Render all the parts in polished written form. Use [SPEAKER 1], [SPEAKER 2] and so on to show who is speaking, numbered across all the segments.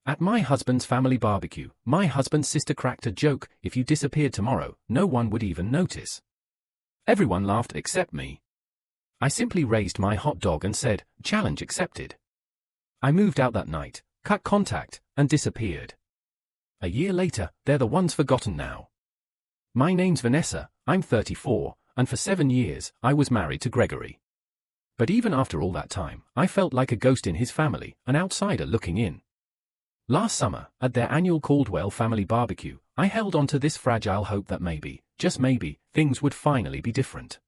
[SPEAKER 1] At my husband's family barbecue, my husband's sister cracked a joke: if you disappeared tomorrow, no one would even notice. Everyone laughed except me. I simply raised my hot dog and said, "Challenge accepted." I moved out that night, cut contact, and disappeared. A year later, they're the ones forgotten now. My name's Vanessa, I'm 34, and for 7 years, I was married to Gregory. But even after all that time, I felt like a ghost in his family, an outsider looking in. Last summer, at their annual Caldwell family barbecue, I held on to this fragile hope that maybe, just maybe, things would finally be different.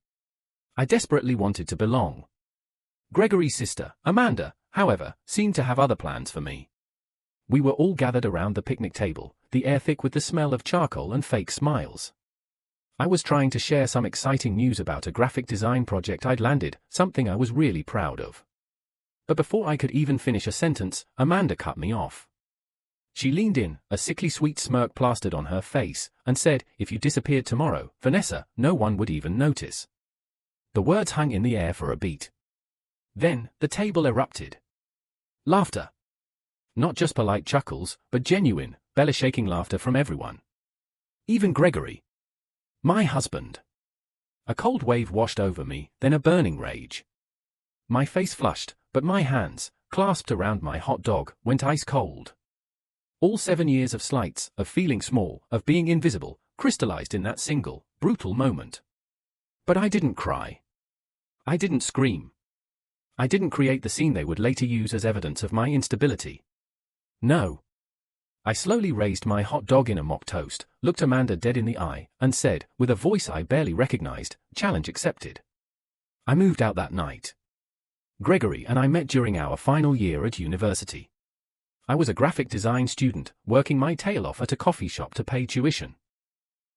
[SPEAKER 1] I desperately wanted to belong. Gregory's sister, Amanda, however, seemed to have other plans for me. We were all gathered around the picnic table, the air thick with the smell of charcoal and fake smiles. I was trying to share some exciting news about a graphic design project I'd landed, something I was really proud of. But before I could even finish a sentence, Amanda cut me off. She leaned in, a sickly sweet smirk plastered on her face, and said, "If you disappeared tomorrow, Vanessa, no one would even notice." The words hung in the air for a beat. Then, the table erupted. Laughter. Not just polite chuckles, but genuine, belly-shaking laughter from everyone. Even Gregory. My husband. A cold wave washed over me, then a burning rage. My face flushed, but my hands, clasped around my hot dog, went ice cold. All 7 years of slights, of feeling small, of being invisible, crystallized in that single, brutal moment. But I didn't cry. I didn't scream. I didn't create the scene they would later use as evidence of my instability. No. I slowly raised my hot dog in a mock toast, looked Amanda dead in the eye, and said, with a voice I barely recognized, "Challenge accepted." I moved out that night. Gregory and I met during our final year at university. I was a graphic design student, working my tail off at a coffee shop to pay tuition.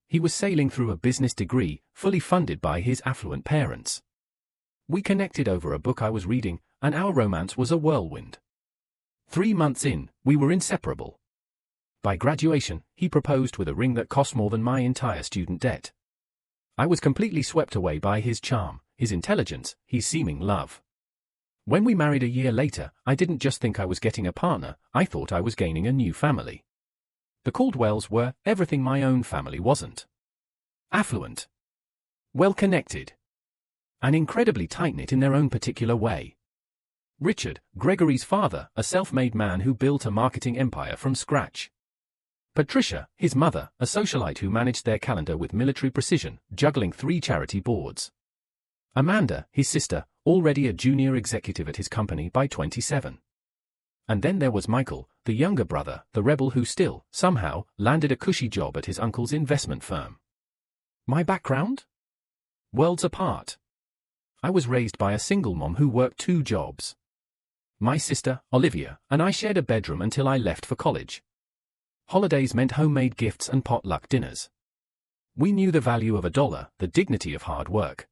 [SPEAKER 1] He was sailing through a business degree, fully funded by his affluent parents. We connected over a book I was reading, and our romance was a whirlwind. 3 months in, we were inseparable. By graduation, he proposed with a ring that cost more than my entire student debt. I was completely swept away by his charm, his intelligence, his seeming love. When we married a year later, I didn't just think I was getting a partner, I thought I was gaining a new family. The Caldwells were everything my own family wasn't. Affluent. Well-connected. And incredibly tight-knit in their own particular way. Richard, Gregory's father, a self-made man who built a marketing empire from scratch. Patricia, his mother, a socialite who managed their calendar with military precision, juggling 3 charity boards. Amanda, his sister, already a junior executive at his company by 27. And then there was Michael, the younger brother, the rebel who still, somehow, landed a cushy job at his uncle's investment firm. My background? Worlds apart. I was raised by a single mom who worked 2 jobs. My sister, Olivia, and I shared a bedroom until I left for college. Holidays meant homemade gifts and potluck dinners. We knew the value of $1, the dignity of hard work.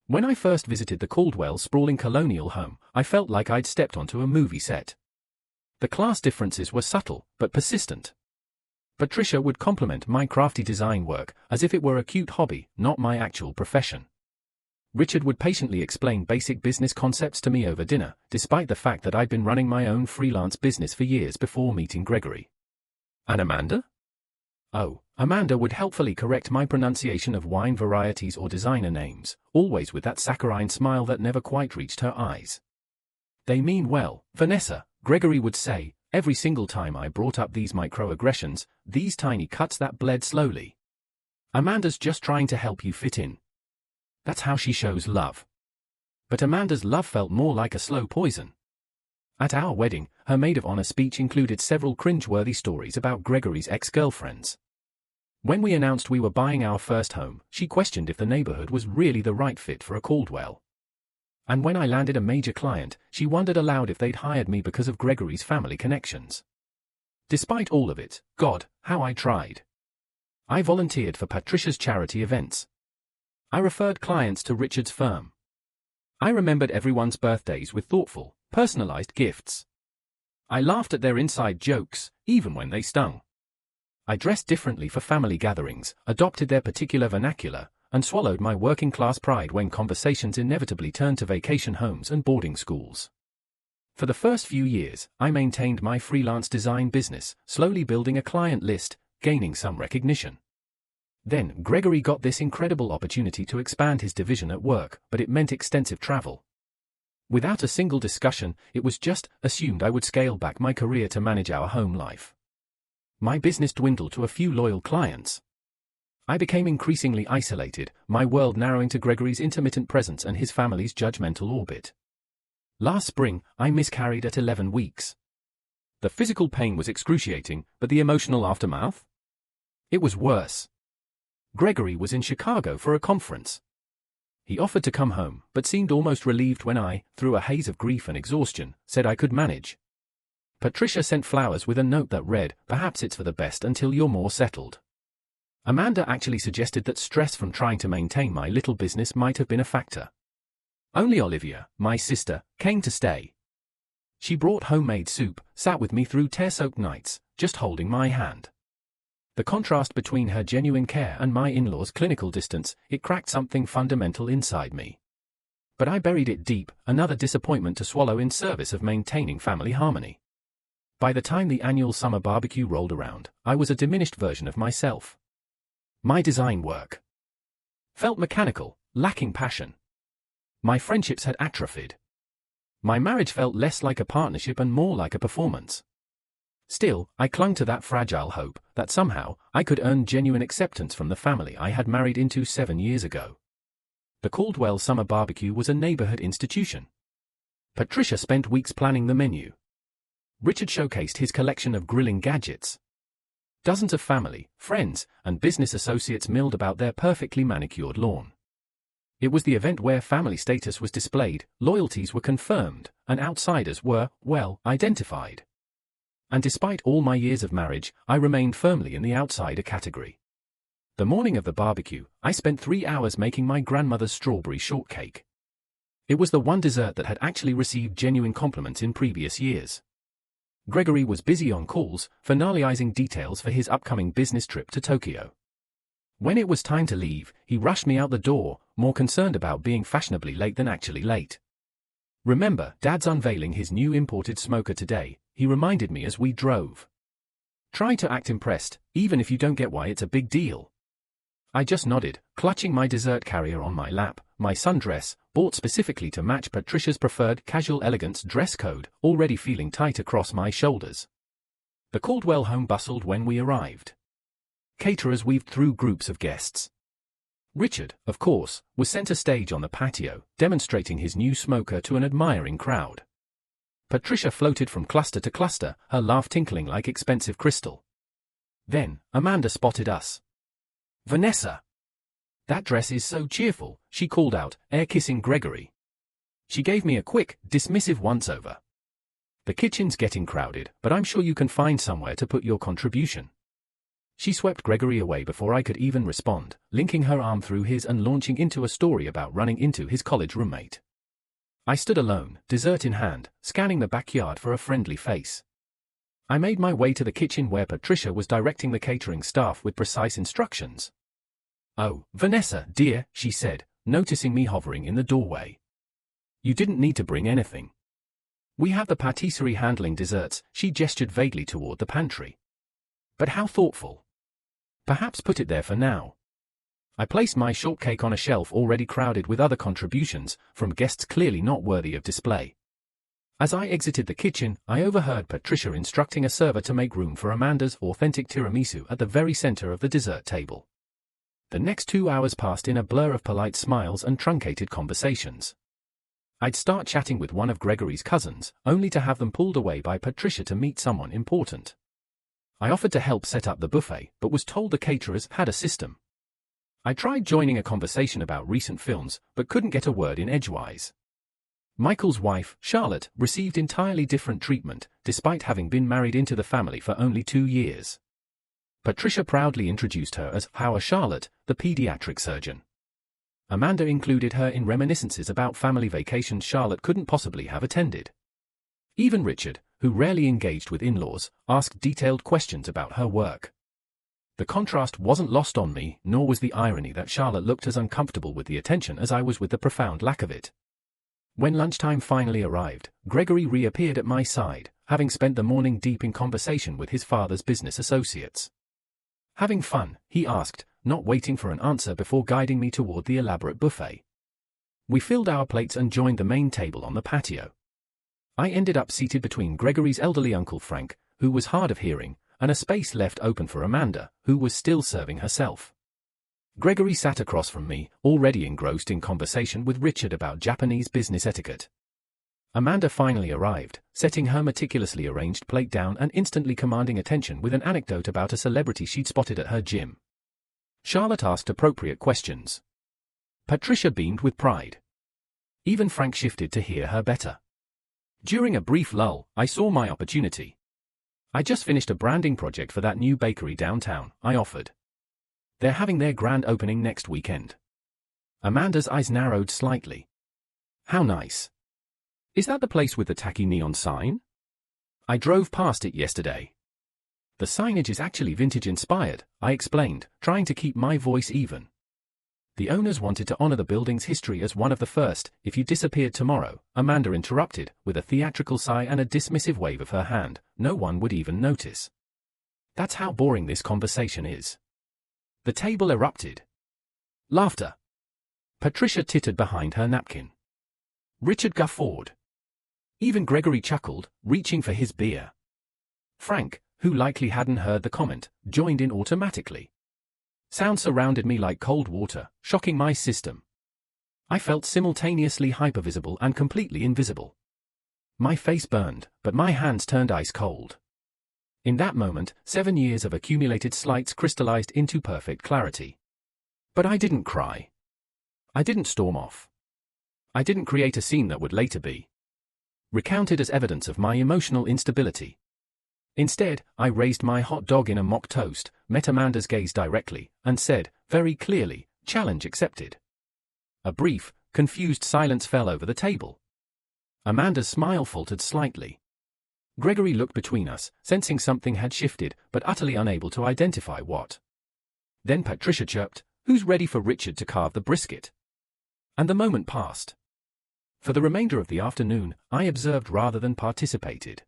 [SPEAKER 1] When I first visited the Caldwell's sprawling colonial home, I felt like I'd stepped onto a movie set. The class differences were subtle, but persistent. Patricia would compliment my crafty design work, as if it were a cute hobby, not my actual profession. Richard would patiently explain basic business concepts to me over dinner, despite the fact that I'd been running my own freelance business for years before meeting Gregory. And Amanda? Oh, Amanda would helpfully correct my pronunciation of wine varieties or designer names, always with that saccharine smile that never quite reached her eyes. "They mean well, Vanessa," Gregory would say, every single time I brought up these microaggressions, these tiny cuts that bled slowly. "Amanda's just trying to help you fit in. That's how she shows love." But Amanda's love felt more like a slow poison. At our wedding, her maid of honor speech included several cringe-worthy stories about Gregory's ex-girlfriends. When we announced we were buying our first home, she questioned if the neighborhood was really the right fit for a Caldwell. And when I landed a major client, she wondered aloud if they'd hired me because of Gregory's family connections. Despite all of it, God, how I tried. I volunteered for Patricia's charity events. I referred clients to Richard's firm. I remembered everyone's birthdays with thoughtful, personalized gifts. I laughed at their inside jokes, even when they stung. I dressed differently for family gatherings, adopted their particular vernacular, and swallowed my working-class pride when conversations inevitably turned to vacation homes and boarding schools. For the first few years, I maintained my freelance design business, slowly building a client list, gaining some recognition. Then, Gregory got this incredible opportunity to expand his division at work, but it meant extensive travel. Without a single discussion, it was just assumed I would scale back my career to manage our home life. My business dwindled to a few loyal clients. I became increasingly isolated, my world narrowing to Gregory's intermittent presence and his family's judgmental orbit. Last spring, I miscarried at 11 weeks. The physical pain was excruciating, but the emotional aftermath? It was worse. Gregory was in Chicago for a conference. He offered to come home, but seemed almost relieved when I, through a haze of grief and exhaustion, said I could manage. Patricia sent flowers with a note that read, "Perhaps it's for the best until you're more settled." Amanda actually suggested that stress from trying to maintain my little business might have been a factor. Only Olivia, my sister, came to stay. She brought homemade soup, sat with me through tear-soaked nights, just holding my hand. The contrast between her genuine care and my in-laws' clinical distance, it cracked something fundamental inside me. But I buried it deep, another disappointment to swallow in service of maintaining family harmony. By the time the annual summer barbecue rolled around, I was a diminished version of myself. My design work felt mechanical, lacking passion. My friendships had atrophied. My marriage felt less like a partnership and more like a performance. Still, I clung to that fragile hope that somehow I could earn genuine acceptance from the family I had married into 7 years ago. The Caldwell Summer Barbecue was a neighborhood institution. Patricia spent weeks planning the menu. Richard showcased his collection of grilling gadgets. Dozens of family, friends, and business associates milled about their perfectly manicured lawn. It was the event where family status was displayed, loyalties were confirmed, and outsiders were, well, identified. And despite all my years of marriage, I remained firmly in the outsider category. The morning of the barbecue, I spent 3 hours making my grandmother's strawberry shortcake. It was the one dessert that had actually received genuine compliments in previous years. Gregory was busy on calls, finalizing details for his upcoming business trip to Tokyo. When it was time to leave, he rushed me out the door, more concerned about being fashionably late than actually late. "Remember, Dad's unveiling his new imported smoker today," he reminded me as we drove. "Try to act impressed, even if you don't get why it's a big deal." I just nodded, clutching my dessert carrier on my lap, my sundress, bought specifically to match Patricia's preferred casual elegance dress code, already feeling tight across my shoulders. The Caldwell home bustled when we arrived. Caterers weaved through groups of guests. Richard, of course, was center stage on the patio, demonstrating his new smoker to an admiring crowd. Patricia floated from cluster to cluster, her laugh tinkling like expensive crystal. Then, Amanda spotted us. "Vanessa! That dress is so cheerful," she called out, air-kissing Gregory. She gave me a quick, dismissive once-over. "The kitchen's getting crowded, but I'm sure you can find somewhere to put your contribution." She swept Gregory away before I could even respond, linking her arm through his and launching into a story about running into his college roommate. I stood alone, dessert in hand, scanning the backyard for a friendly face. I made my way to the kitchen where Patricia was directing the catering staff with precise instructions. "Oh, Vanessa, dear," she said, noticing me hovering in the doorway. "You didn't need to bring anything. We have the patisserie handling desserts," she gestured vaguely toward the pantry. "But how thoughtful. Perhaps put it there for now." I placed my shortcake on a shelf already crowded with other contributions, from guests clearly not worthy of display. As I exited the kitchen, I overheard Patricia instructing a server to make room for Amanda's authentic tiramisu at the very center of the dessert table. The next 2 hours passed in a blur of polite smiles and truncated conversations. I'd start chatting with one of Gregory's cousins, only to have them pulled away by Patricia to meet someone important. I offered to help set up the buffet, but was told the caterers had a system. I tried joining a conversation about recent films, but couldn't get a word in edgewise. Michael's wife, Charlotte, received entirely different treatment, despite having been married into the family for only 2 years. Patricia proudly introduced her as Howard Charlotte, the pediatric surgeon. Amanda included her in reminiscences about family vacations Charlotte couldn't possibly have attended. Even Richard, who rarely engaged with in-laws, asked detailed questions about her work. The contrast wasn't lost on me, nor was the irony that Charlotte looked as uncomfortable with the attention as I was with the profound lack of it. When lunchtime finally arrived, Gregory reappeared at my side, having spent the morning deep in conversation with his father's business associates. "Having fun?" he asked, not waiting for an answer before guiding me toward the elaborate buffet. We filled our plates and joined the main table on the patio. I ended up seated between Gregory's elderly uncle Frank, who was hard of hearing, and a space left open for Amanda, who was still serving herself. Gregory sat across from me, already engrossed in conversation with Richard about Japanese business etiquette. Amanda finally arrived, setting her meticulously arranged plate down and instantly commanding attention with an anecdote about a celebrity she'd spotted at her gym. Charlotte asked appropriate questions. Patricia beamed with pride. Even Frank shifted to hear her better. During a brief lull, I saw my opportunity. "I just finished a branding project for that new bakery downtown," I offered. "They're having their grand opening next weekend." Amanda's eyes narrowed slightly. "How nice. Is that the place with the tacky neon sign? I drove past it yesterday." "The signage is actually vintage-inspired," I explained, trying to keep my voice even. "The owners wanted to honor the building's history as one of the first. If you disappeared tomorrow," Amanda interrupted, with a theatrical sigh and a dismissive wave of her hand, "no one would even notice." That's how boring this conversation is. The table erupted. Laughter. Patricia tittered behind her napkin. Richard guffawed. Even Gregory chuckled, reaching for his beer. Frank, who likely hadn't heard the comment, joined in automatically. Sound surrounded me like cold water, shocking my system. I felt simultaneously hypervisible and completely invisible. My face burned, but my hands turned ice cold. In that moment, 7 years of accumulated slights crystallized into perfect clarity. But I didn't cry. I didn't storm off. I didn't create a scene that would later be recounted as evidence of my emotional instability. Instead, I raised my hot dog in a mock toast, met Amanda's gaze directly, and said, very clearly, "Challenge accepted." A brief, confused silence fell over the table. Amanda's smile faltered slightly. Gregory looked between us, sensing something had shifted, but utterly unable to identify what. Then Patricia chirped, "Who's ready for Richard to carve the brisket?" And the moment passed. For the remainder of the afternoon, I observed rather than participated.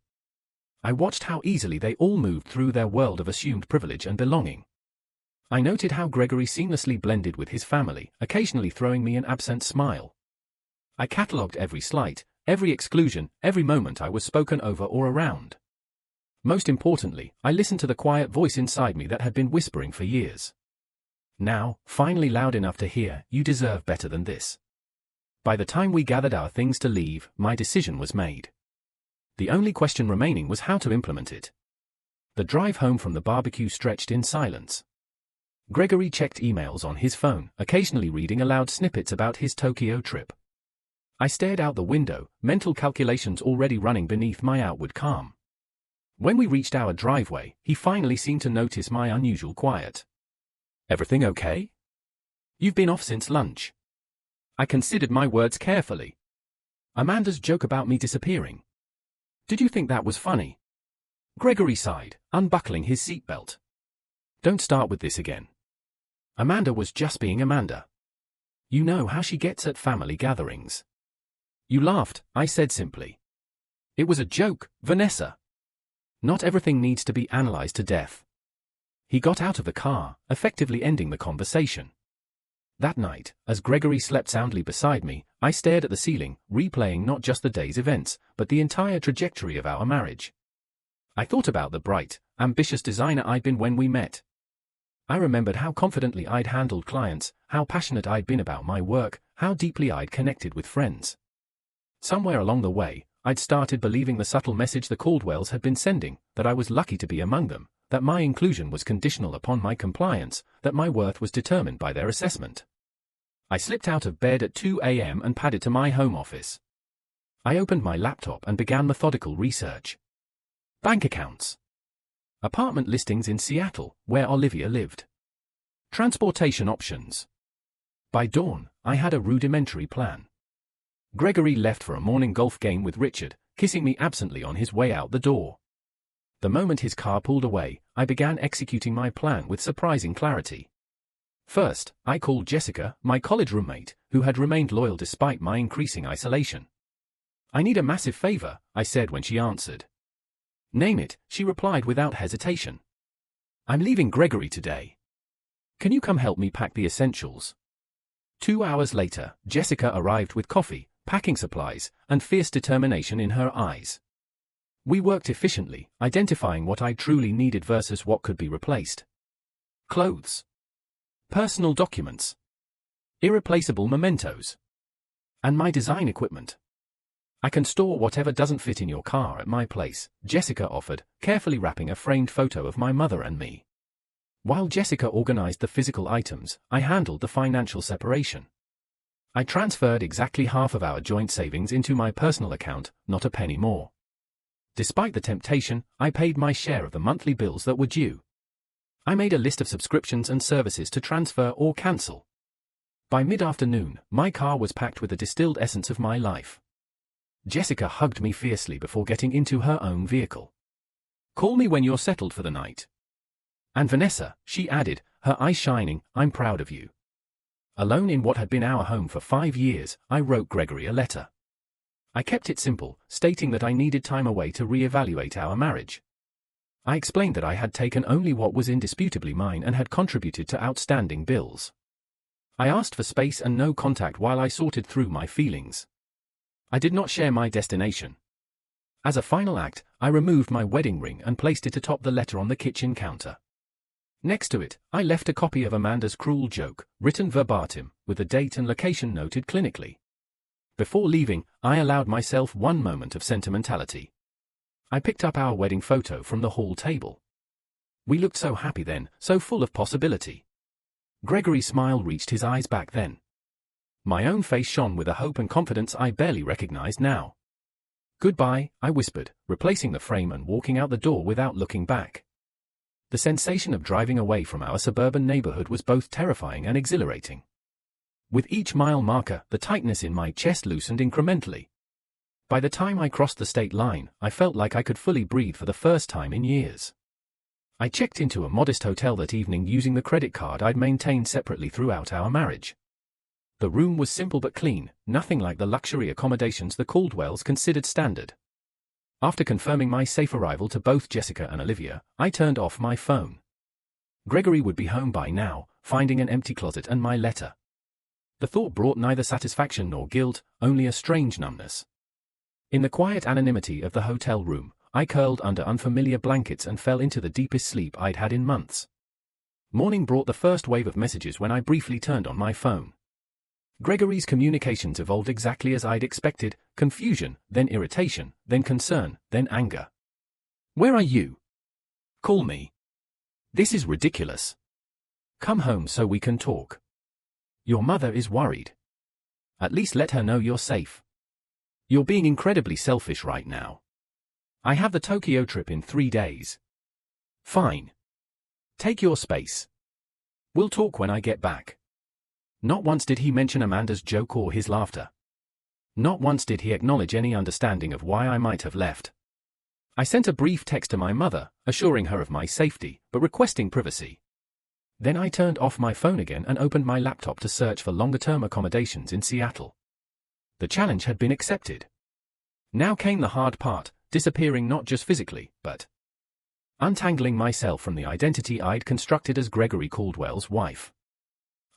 [SPEAKER 1] I watched how easily they all moved through their world of assumed privilege and belonging. I noted how Gregory seamlessly blended with his family, occasionally throwing me an absent smile. I catalogued every slight, every exclusion, every moment I was spoken over or around. Most importantly, I listened to the quiet voice inside me that had been whispering for years. Now, finally loud enough to hear, "You deserve better than this." By the time we gathered our things to leave, my decision was made. The only question remaining was how to implement it. The drive home from the barbecue stretched in silence. Gregory checked emails on his phone, occasionally reading aloud snippets about his Tokyo trip. I stared out the window, mental calculations already running beneath my outward calm. When we reached our driveway, he finally seemed to notice my unusual quiet. "Everything okay? You've been off since lunch." I considered my words carefully. Amanda's joke about me disappearing. Did you think that was funny? Gregory sighed, unbuckling his seatbelt. Don't start with this again. Amanda was just being Amanda. You know how she gets at family gatherings. You laughed, I said simply. It was a joke, Vanessa. Not everything needs to be analyzed to death. He got out of the car, effectively ending the conversation. That night, as Gregory slept soundly beside me, I stared at the ceiling, replaying not just the day's events, but the entire trajectory of our marriage. I thought about the bright, ambitious designer I'd been when we met. I remembered how confidently I'd handled clients, how passionate I'd been about my work, how deeply I'd connected with friends. Somewhere along the way, I'd started believing the subtle message the Caldwells had been sending, that I was lucky to be among them, that my inclusion was conditional upon my compliance, that my worth was determined by their assessment. I slipped out of bed at 2 a.m. and padded to my home office. I opened my laptop and began methodical research. Bank accounts. Apartment listings in Seattle, where Olivia lived. Transportation options. By dawn, I had a rudimentary plan. Gregory left for a morning golf game with Richard, kissing me absently on his way out the door. The moment his car pulled away, I began executing my plan with surprising clarity. First, I called Jessica, my college roommate, who had remained loyal despite my increasing isolation. I need a massive favor, I said when she answered. Name it, she replied without hesitation. I'm leaving Gregory today. Can you come help me pack the essentials? 2 hours later, Jessica arrived with coffee, packing supplies, and fierce determination in her eyes. We worked efficiently, identifying what I truly needed versus what could be replaced. Clothes. Personal documents. Irreplaceable mementos. And my design equipment. I can store whatever doesn't fit in your car at my place, Jessica offered, carefully wrapping a framed photo of my mother and me. While Jessica organized the physical items, I handled the financial separation. I transferred exactly half of our joint savings into my personal account, not a penny more. Despite the temptation, I paid my share of the monthly bills that were due. I made a list of subscriptions and services to transfer or cancel. By mid-afternoon, my car was packed with the distilled essence of my life. Jessica hugged me fiercely before getting into her own vehicle. Call me when you're settled for the night. And Vanessa, she added, her eyes shining, I'm proud of you. Alone in what had been our home for 5 years, I wrote Gregory a letter. I kept it simple, stating that I needed time away to re-evaluate our marriage. I explained that I had taken only what was indisputably mine and had contributed to outstanding bills. I asked for space and no contact while I sorted through my feelings. I did not share my destination. As a final act, I removed my wedding ring and placed it atop the letter on the kitchen counter. Next to it, I left a copy of Amanda's cruel joke, written verbatim, with the date and location noted clinically. Before leaving, I allowed myself one moment of sentimentality. I picked up our wedding photo from the hall table. We looked so happy then, so full of possibility. Gregory's smile reached his eyes back then. My own face shone with a hope and confidence I barely recognized now. Goodbye, I whispered, replacing the frame and walking out the door without looking back. The sensation of driving away from our suburban neighborhood was both terrifying and exhilarating. With each mile marker, the tightness in my chest loosened incrementally. By the time I crossed the state line, I felt like I could fully breathe for the first time in years. I checked into a modest hotel that evening using the credit card I'd maintained separately throughout our marriage. The room was simple but clean, nothing like the luxury accommodations the Caldwells considered standard. After confirming my safe arrival to both Jessica and Olivia, I turned off my phone. Gregory would be home by now, finding an empty closet and my letter. The thought brought neither satisfaction nor guilt, only a strange numbness. In the quiet anonymity of the hotel room, I curled under unfamiliar blankets and fell into the deepest sleep I'd had in months. Morning brought the first wave of messages when I briefly turned on my phone. Gregory's communications evolved exactly as I'd expected, confusion, then irritation, then concern, then anger. Where are you? Call me. This is ridiculous. Come home so we can talk. Your mother is worried. At least let her know you're safe. You're being incredibly selfish right now. I have the Tokyo trip in 3 days. Fine. Take your space. We'll talk when I get back. Not once did he mention Amanda's joke or his laughter. Not once did he acknowledge any understanding of why I might have left. I sent a brief text to my mother, assuring her of my safety, but requesting privacy. Then I turned off my phone again and opened my laptop to search for longer-term accommodations in Seattle. The challenge had been accepted. Now came the hard part, disappearing not just physically, but untangling myself from the identity I'd constructed as Gregory Caldwell's wife.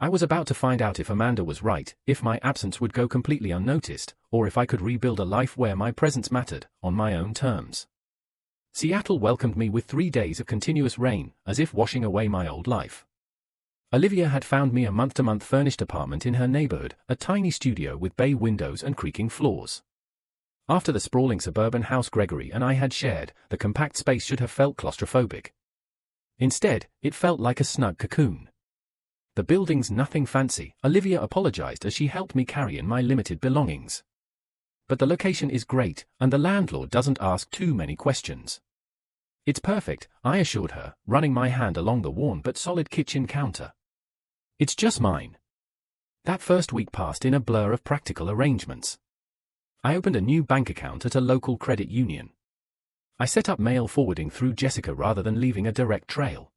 [SPEAKER 1] I was about to find out if Amanda was right, if my absence would go completely unnoticed, or if I could rebuild a life where my presence mattered, on my own terms. Seattle welcomed me with 3 days of continuous rain, as if washing away my old life. Olivia had found me a month-to-month furnished apartment in her neighborhood, a tiny studio with bay windows and creaking floors. After the sprawling suburban house Gregory and I had shared, the compact space should have felt claustrophobic. Instead, it felt like a snug cocoon. The building's nothing fancy, Olivia apologized as she helped me carry in my limited belongings. But the location is great, and the landlord doesn't ask too many questions. It's perfect, I assured her, running my hand along the worn but solid kitchen counter. It's just mine. That first week passed in a blur of practical arrangements. I opened a new bank account at a local credit union. I set up mail forwarding through Jessica rather than leaving a direct trail.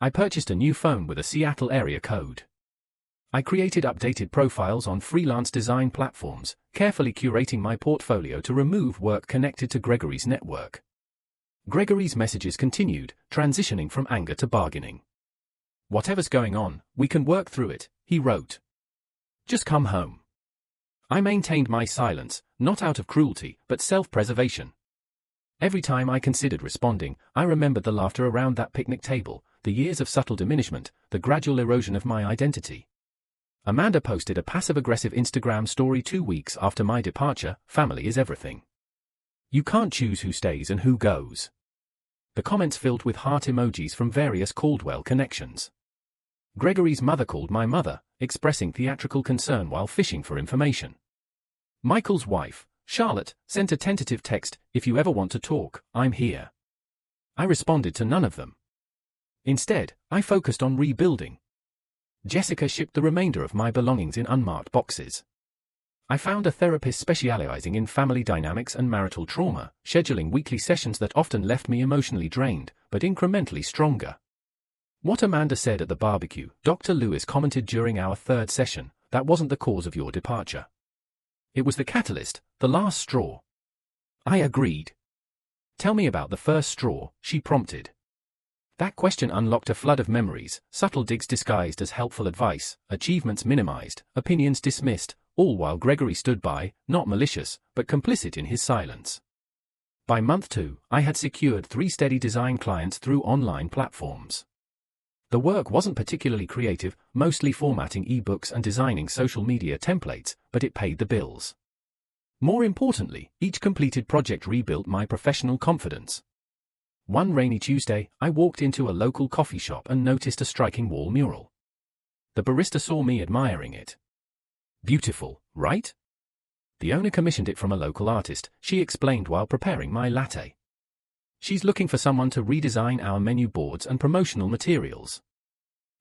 [SPEAKER 1] I purchased a new phone with a Seattle area code. I created updated profiles on freelance design platforms, carefully curating my portfolio to remove work connected to Gregory's network. Gregory's messages continued, transitioning from anger to bargaining. "Whatever's going on, we can work through it," he wrote. "Just come home." I maintained my silence, not out of cruelty, but self-preservation. Every time I considered responding, I remembered the laughter around that picnic table, the years of subtle diminishment, the gradual erosion of my identity. Amanda posted a passive-aggressive Instagram story 2 weeks after my departure. "Family is everything. You can't choose who stays and who goes." The comments filled with heart emojis from various Caldwell connections. Gregory's mother called my mother, expressing theatrical concern while fishing for information. Michael's wife, Charlotte, sent a tentative text, "If you ever want to talk, I'm here." I responded to none of them. Instead, I focused on rebuilding. Jessica shipped the remainder of my belongings in unmarked boxes. I found a therapist specializing in family dynamics and marital trauma, scheduling weekly sessions that often left me emotionally drained, but incrementally stronger. "What Amanda said at the barbecue," Dr. Lewis commented during our 3rd session, "that wasn't the cause of your departure. It was the catalyst, the last straw." I agreed. "Tell me about the first straw," she prompted. That question unlocked a flood of memories, subtle digs disguised as helpful advice, achievements minimized, opinions dismissed, all while Gregory stood by, not malicious, but complicit in his silence. By month 2, I had secured 3 steady design clients through online platforms. The work wasn't particularly creative, mostly formatting ebooks and designing social media templates, but it paid the bills. More importantly, each completed project rebuilt my professional confidence. One rainy Tuesday, I walked into a local coffee shop and noticed a striking wall mural. The barista saw me admiring it. "Beautiful, right?" The owner commissioned it from a local artist, she explained while preparing my latte. "She's looking for someone to redesign our menu boards and promotional materials."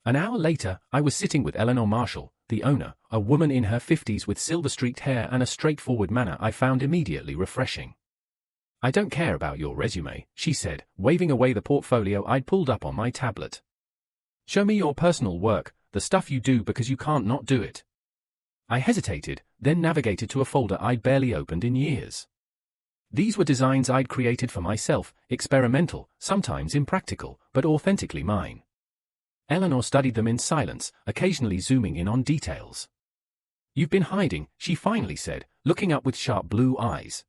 [SPEAKER 1] An hour later, I was sitting with Eleanor Marshall, the owner, a woman in her 50s with silver-streaked hair and a straightforward manner I found immediately refreshing. "I don't care about your resume," she said, waving away the portfolio I'd pulled up on my tablet. "Show me your personal work, the stuff you do because you can't not do it." I hesitated, then navigated to a folder I'd barely opened in years. These were designs I'd created for myself, experimental, sometimes impractical, but authentically mine. Eleanor studied them in silence, occasionally zooming in on details. "You've been hiding," she finally said, looking up with sharp blue eyes.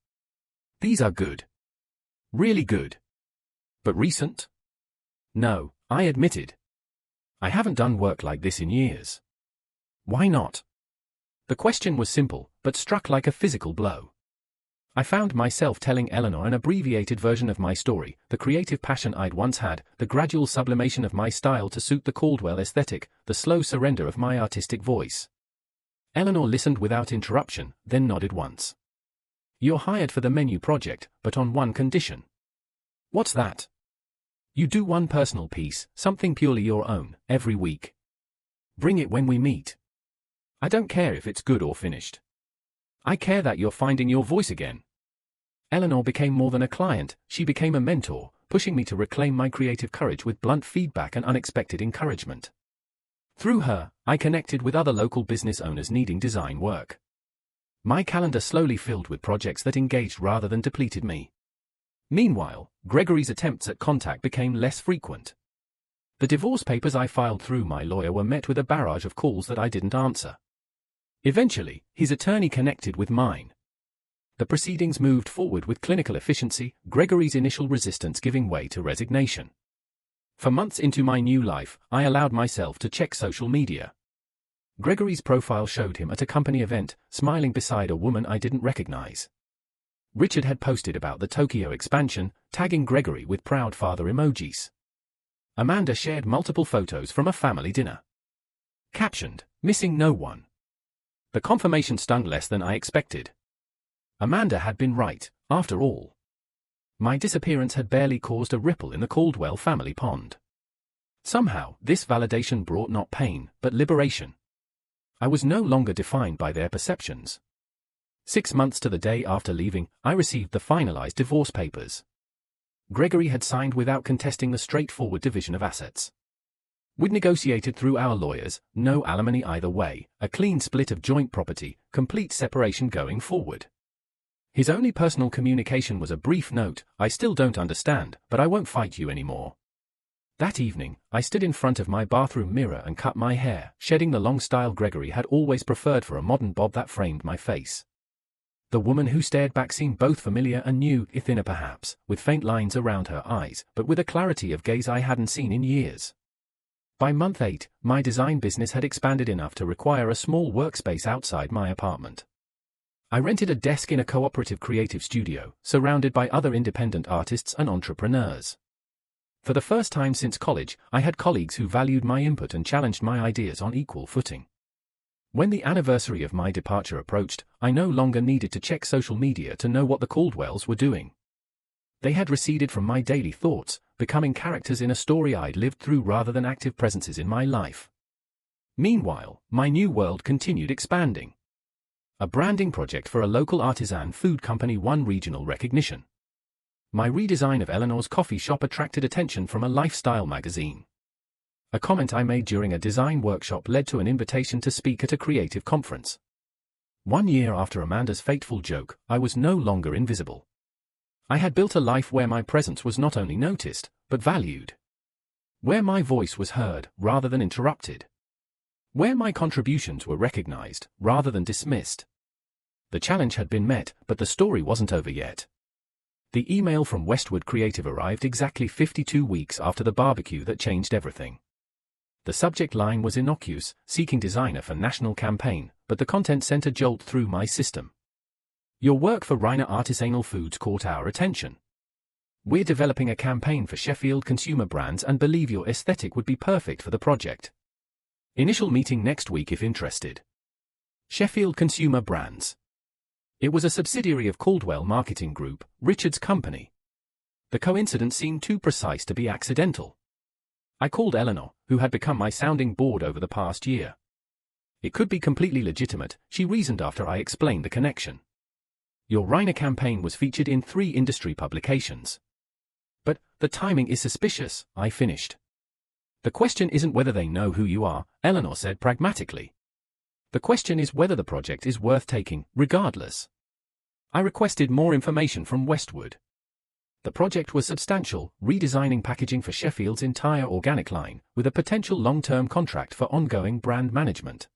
[SPEAKER 1] "These are good. Really good. But recent?" "No," I admitted. "I haven't done work like this in years." "Why not?" The question was simple, but struck like a physical blow. I found myself telling Eleanor an abbreviated version of my story, the creative passion I'd once had, the gradual sublimation of my style to suit the Caldwell aesthetic, the slow surrender of my artistic voice. Eleanor listened without interruption, then nodded once. "You're hired for the menu project, but on one condition." "What's that?" "You do one personal piece, something purely your own, every week. Bring it when we meet. I don't care if it's good or finished. I care that you're finding your voice again." Eleanor became more than a client, she became a mentor, pushing me to reclaim my creative courage with blunt feedback and unexpected encouragement. Through her, I connected with other local business owners needing design work. My calendar slowly filled with projects that engaged rather than depleted me. Meanwhile, Gregory's attempts at contact became less frequent. The divorce papers I filed through my lawyer were met with a barrage of calls that I didn't answer. Eventually, his attorney connected with mine. The proceedings moved forward with clinical efficiency, Gregory's initial resistance giving way to resignation. For months into my new life, I allowed myself to check social media. Gregory's profile showed him at a company event, smiling beside a woman I didn't recognize. Richard had posted about the Tokyo expansion, tagging Gregory with proud father emojis. Amanda shared multiple photos from a family dinner. Captioned, "Missing no one." The confirmation stung less than I expected. Amanda had been right, after all. My disappearance had barely caused a ripple in the Caldwell family pond. Somehow, this validation brought not pain, but liberation. I was no longer defined by their perceptions. 6 months to the day after leaving, I received the finalized divorce papers. Gregory had signed without contesting the straightforward division of assets. We'd negotiated through our lawyers, no alimony either way, a clean split of joint property, complete separation going forward. His only personal communication was a brief note, "I still don't understand, but I won't fight you anymore." That evening, I stood in front of my bathroom mirror and cut my hair, shedding the long style Gregory had always preferred for a modern bob that framed my face. The woman who stared back seemed both familiar and new, thinner perhaps, with faint lines around her eyes, but with a clarity of gaze I hadn't seen in years. By month 8, my design business had expanded enough to require a small workspace outside my apartment. I rented a desk in a cooperative creative studio, surrounded by other independent artists and entrepreneurs. For the first time since college, I had colleagues who valued my input and challenged my ideas on equal footing. When the anniversary of my departure approached, I no longer needed to check social media to know what the Caldwells were doing. They had receded from my daily thoughts, becoming characters in a story I'd lived through rather than active presences in my life. Meanwhile, my new world continued expanding. A branding project for a local artisan food company won regional recognition. My redesign of Eleanor's coffee shop attracted attention from a lifestyle magazine. A comment I made during a design workshop led to an invitation to speak at a creative conference. 1 year after Amanda's fateful joke, I was no longer invisible. I had built a life where my presence was not only noticed, but valued. Where my voice was heard, rather than interrupted. Where my contributions were recognized, rather than dismissed. The challenge had been met, but the story wasn't over yet. The email from Westwood Creative arrived exactly 52 weeks after the barbecue that changed everything. The subject line was innocuous, seeking designer for national campaign, but the content sent a jolt through my system. Your work for Reiner Artisanal Foods caught our attention. We're developing a campaign for Sheffield consumer brands and believe your aesthetic would be perfect for the project. Initial meeting next week if interested. Sheffield Consumer Brands. It was a subsidiary of Caldwell Marketing Group, Richard's company. The coincidence seemed too precise to be accidental. I called Eleanor, who had become my sounding board over the past year. It could be completely legitimate, she reasoned after I explained the connection. Your Reiner campaign was featured in 3 industry publications. But the timing is suspicious, I finished. The question isn't whether they know who you are, Eleanor said pragmatically. The question is whether the project is worth taking, regardless. I requested more information from Westwood. The project was substantial, redesigning packaging for Sheffield's entire organic line, with a potential long-term contract for ongoing brand management.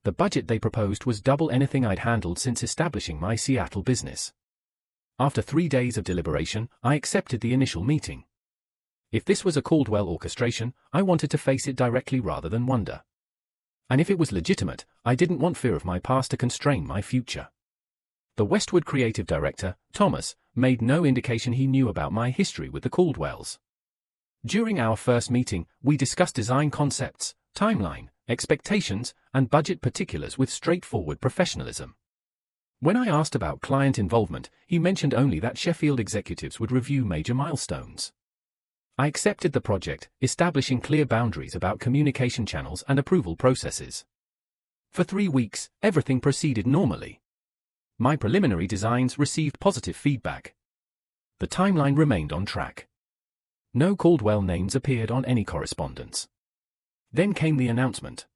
[SPEAKER 1] The budget they proposed was double anything I'd handled since establishing my Seattle business. After 3 days of deliberation, I accepted the initial meeting. If this was a Caldwell orchestration, I wanted to face it directly rather than wonder. And if it was legitimate, I didn't want fear of my past to constrain my future. The Westwood creative director, Thomas, made no indication he knew about my history with the Caldwells. During our first meeting, we discussed design concepts, timeline, expectations, and budget particulars with straightforward professionalism. When I asked about client involvement, he mentioned only that Sheffield executives would review major milestones. I accepted the project, establishing clear boundaries about communication channels and approval processes. For 3 weeks, everything proceeded normally. My preliminary designs received positive feedback. The timeline remained on track. No Caldwell names appeared on any correspondence. Then came the announcement.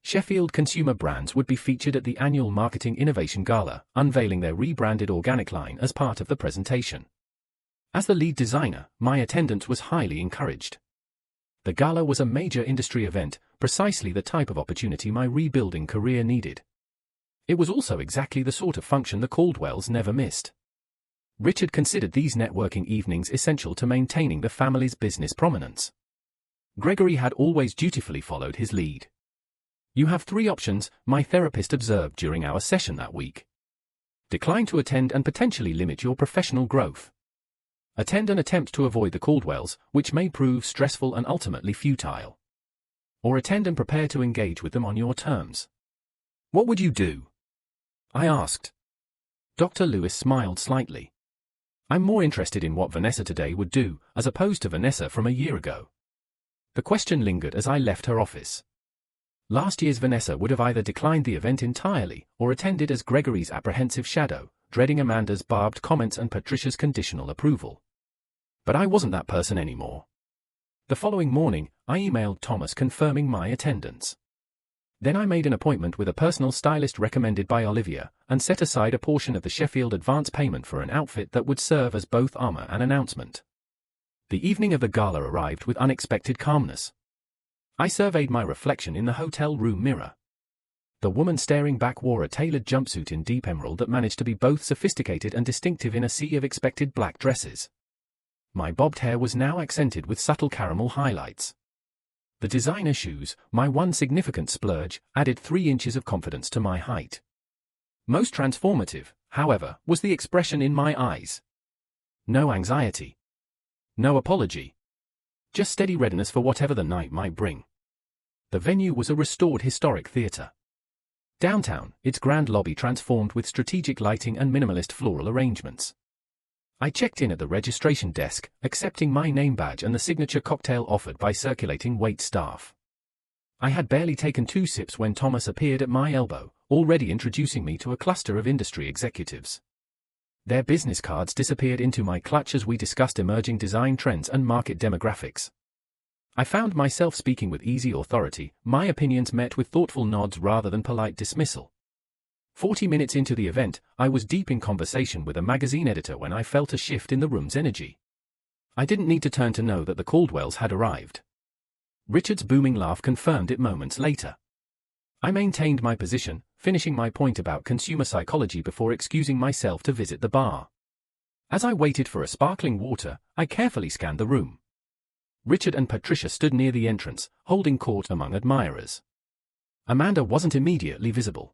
[SPEAKER 1] Sheffield Consumer Brands would be featured at the annual Marketing Innovation Gala, unveiling their rebranded organic line as part of the presentation. As the lead designer, my attendance was highly encouraged. The gala was a major industry event, precisely the type of opportunity my rebuilding career needed. It was also exactly the sort of function the Caldwells never missed. Richard considered these networking evenings essential to maintaining the family's business prominence. Gregory had always dutifully followed his lead. You have 3 options, my therapist observed during our session that week. Decline to attend and potentially limit your professional growth. Attend and attempt to avoid the Caldwells, which may prove stressful and ultimately futile. Or attend and prepare to engage with them on your terms. What would you do? I asked. Dr. Lewis smiled slightly. I'm more interested in what Vanessa today would do, as opposed to Vanessa from a year ago. The question lingered as I left her office. Last year's Vanessa would have either declined the event entirely, or attended as Gregory's apprehensive shadow, dreading Amanda's barbed comments and Patricia's conditional approval. But I wasn't that person anymore. The following morning, I emailed Thomas confirming my attendance. Then I made an appointment with a personal stylist recommended by Olivia, and set aside a portion of the Sheffield advance payment for an outfit that would serve as both armor and announcement. The evening of the gala arrived with unexpected calmness. I surveyed my reflection in the hotel room mirror. The woman staring back wore a tailored jumpsuit in deep emerald that managed to be both sophisticated and distinctive in a sea of expected black dresses. My bobbed hair was now accented with subtle caramel highlights. The designer shoes, my one significant splurge, added 3 inches of confidence to my height. Most transformative, however, was the expression in my eyes. No anxiety. No apology. Just steady readiness for whatever the night might bring. The venue was a restored historic theater. Downtown, its grand lobby transformed with strategic lighting and minimalist floral arrangements. I checked in at the registration desk, accepting my name badge and the signature cocktail offered by circulating wait staff. I had barely taken 2 sips when Thomas appeared at my elbow, already introducing me to a cluster of industry executives. Their business cards disappeared into my clutch as we discussed emerging design trends and market demographics. I found myself speaking with easy authority, my opinions met with thoughtful nods rather than polite dismissal. 40 minutes into the event, I was deep in conversation with a magazine editor when I felt a shift in the room's energy. I didn't need to turn to know that the Caldwells had arrived. Richard's booming laugh confirmed it moments later. I maintained my position, finishing my point about consumer psychology before excusing myself to visit the bar. As I waited for a sparkling water, I carefully scanned the room. Richard and Patricia stood near the entrance, holding court among admirers. Amanda wasn't immediately visible.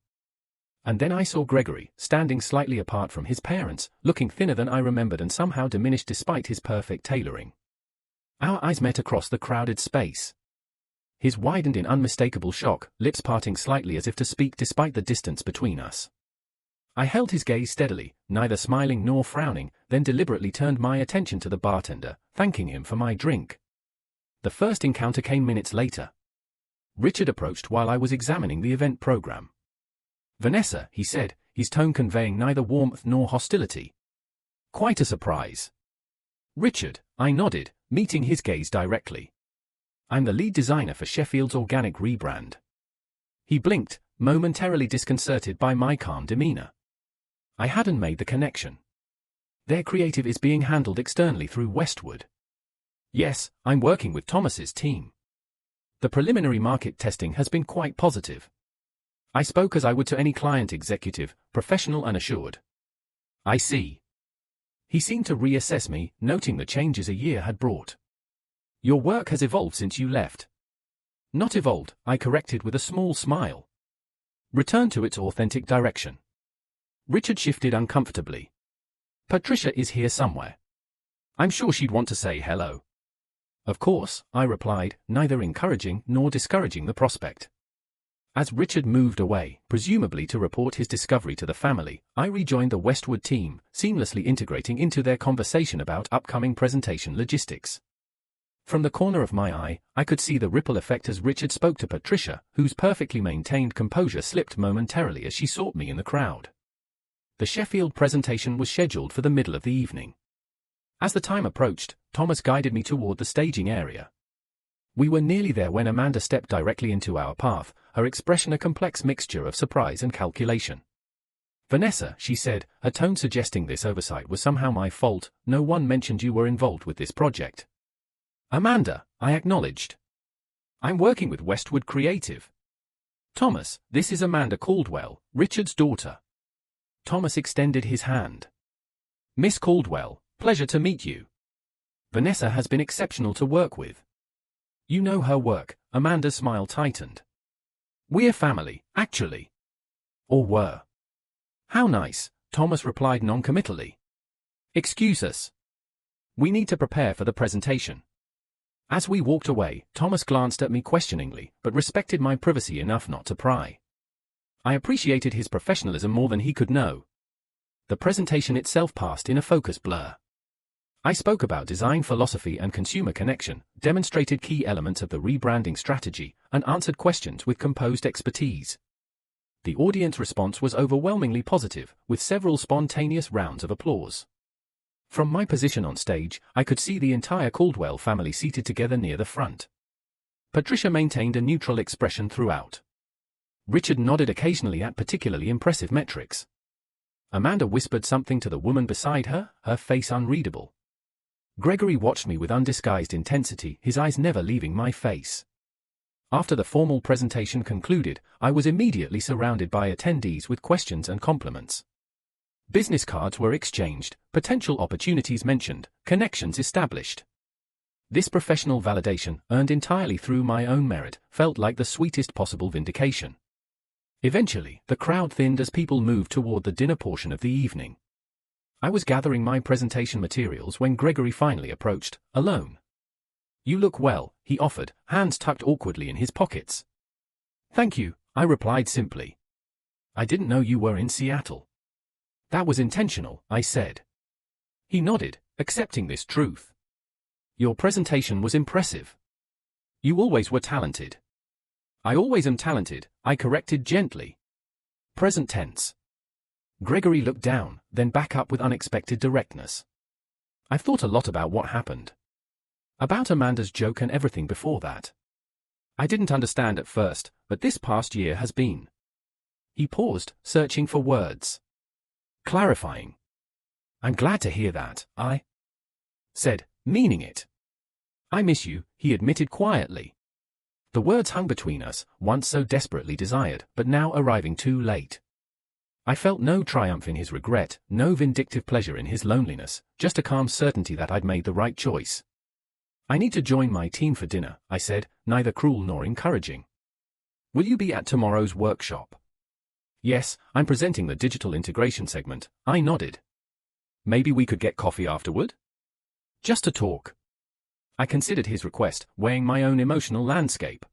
[SPEAKER 1] And then I saw Gregory, standing slightly apart from his parents, looking thinner than I remembered and somehow diminished despite his perfect tailoring. Our eyes met across the crowded space. His widened in unmistakable shock, lips parting slightly as if to speak despite the distance between us. I held his gaze steadily, neither smiling nor frowning, then deliberately turned my attention to the bartender, thanking him for my drink. The first encounter came minutes later. Richard approached while I was examining the event program. "Vanessa," he said, his tone conveying neither warmth nor hostility. "Quite a surprise." "Richard," I nodded, meeting his gaze directly. "I'm the lead designer for Sheffield's organic rebrand." He blinked, momentarily disconcerted by my calm demeanor. I hadn't made the connection. Their creative is being handled externally through Westwood. Yes, I'm working with Thomas's team. The preliminary market testing has been quite positive. I spoke as I would to any client executive, professional and assured. "I see." He seemed to reassess me, noting the changes a year had brought. "Your work has evolved since you left." "Not evolved," I corrected with a small smile. "Returned to its authentic direction." Richard shifted uncomfortably. "Patricia is here somewhere. I'm sure she'd want to say hello." "Of course," I replied, neither encouraging nor discouraging the prospect. As Richard moved away, presumably to report his discovery to the family, I rejoined the Westwood team, seamlessly integrating into their conversation about upcoming presentation logistics. From the corner of my eye, I could see the ripple effect as Richard spoke to Patricia, whose perfectly maintained composure slipped momentarily as she sought me in the crowd. The Sheffield presentation was scheduled for the middle of the evening. As the time approached, Thomas guided me toward the staging area. We were nearly there when Amanda stepped directly into our path, her expression a complex mixture of surprise and calculation. "Vanessa," she said, her tone suggesting this oversight was somehow my fault, "no one mentioned you were involved with this project." "Amanda," I acknowledged. "I'm working with Westwood Creative." "Thomas, this is Amanda Caldwell, Richard's daughter." Thomas extended his hand. "Miss Caldwell, pleasure to meet you. Vanessa has been exceptional to work with." "You know her work," Amanda's smile tightened. "We're family, actually." "Or were." "How nice," Thomas replied non-committally. "Excuse us. We need to prepare for the presentation." As we walked away, Thomas glanced at me questioningly, but respected my privacy enough not to pry. I appreciated his professionalism more than he could know. The presentation itself passed in a focus blur. I spoke about design philosophy and consumer connection, demonstrated key elements of the rebranding strategy, and answered questions with composed expertise. The audience response was overwhelmingly positive, with several spontaneous rounds of applause. From my position on stage, I could see the entire Caldwell family seated together near the front. Patricia maintained a neutral expression throughout. Richard nodded occasionally at particularly impressive metrics. Amanda whispered something to the woman beside her, her face unreadable. Gregory watched me with undisguised intensity, his eyes never leaving my face. After the formal presentation concluded, I was immediately surrounded by attendees with questions and compliments. Business cards were exchanged, potential opportunities mentioned, connections established. This professional validation, earned entirely through my own merit, felt like the sweetest possible vindication. Eventually, the crowd thinned as people moved toward the dinner portion of the evening. I was gathering my presentation materials when Gregory finally approached, alone. "You look well," he offered, hands tucked awkwardly in his pockets. "Thank you," I replied simply. "I didn't know you were in Seattle." "That was intentional," I said. He nodded, accepting this truth. "Your presentation was impressive. You always were talented." "I always am talented," I corrected gently. Present tense. Gregory looked down, then back up with unexpected directness. "I've thought a lot about what happened. About Amanda's joke and everything before that. I didn't understand at first, but this past year has been." He paused, searching for words. "Clarifying." "I'm glad to hear that," I said, meaning it. "I miss you," he admitted quietly. The words hung between us, once so desperately desired, but now arriving too late. I felt no triumph in his regret, no vindictive pleasure in his loneliness, just a calm certainty that I'd made the right choice. "I need to join my team for dinner," I said, neither cruel nor encouraging. "Will you be at tomorrow's workshop?" "Yes, I'm presenting the digital integration segment," I nodded. "Maybe we could get coffee afterward?" "Just to talk." I considered his request, weighing my own emotional landscape.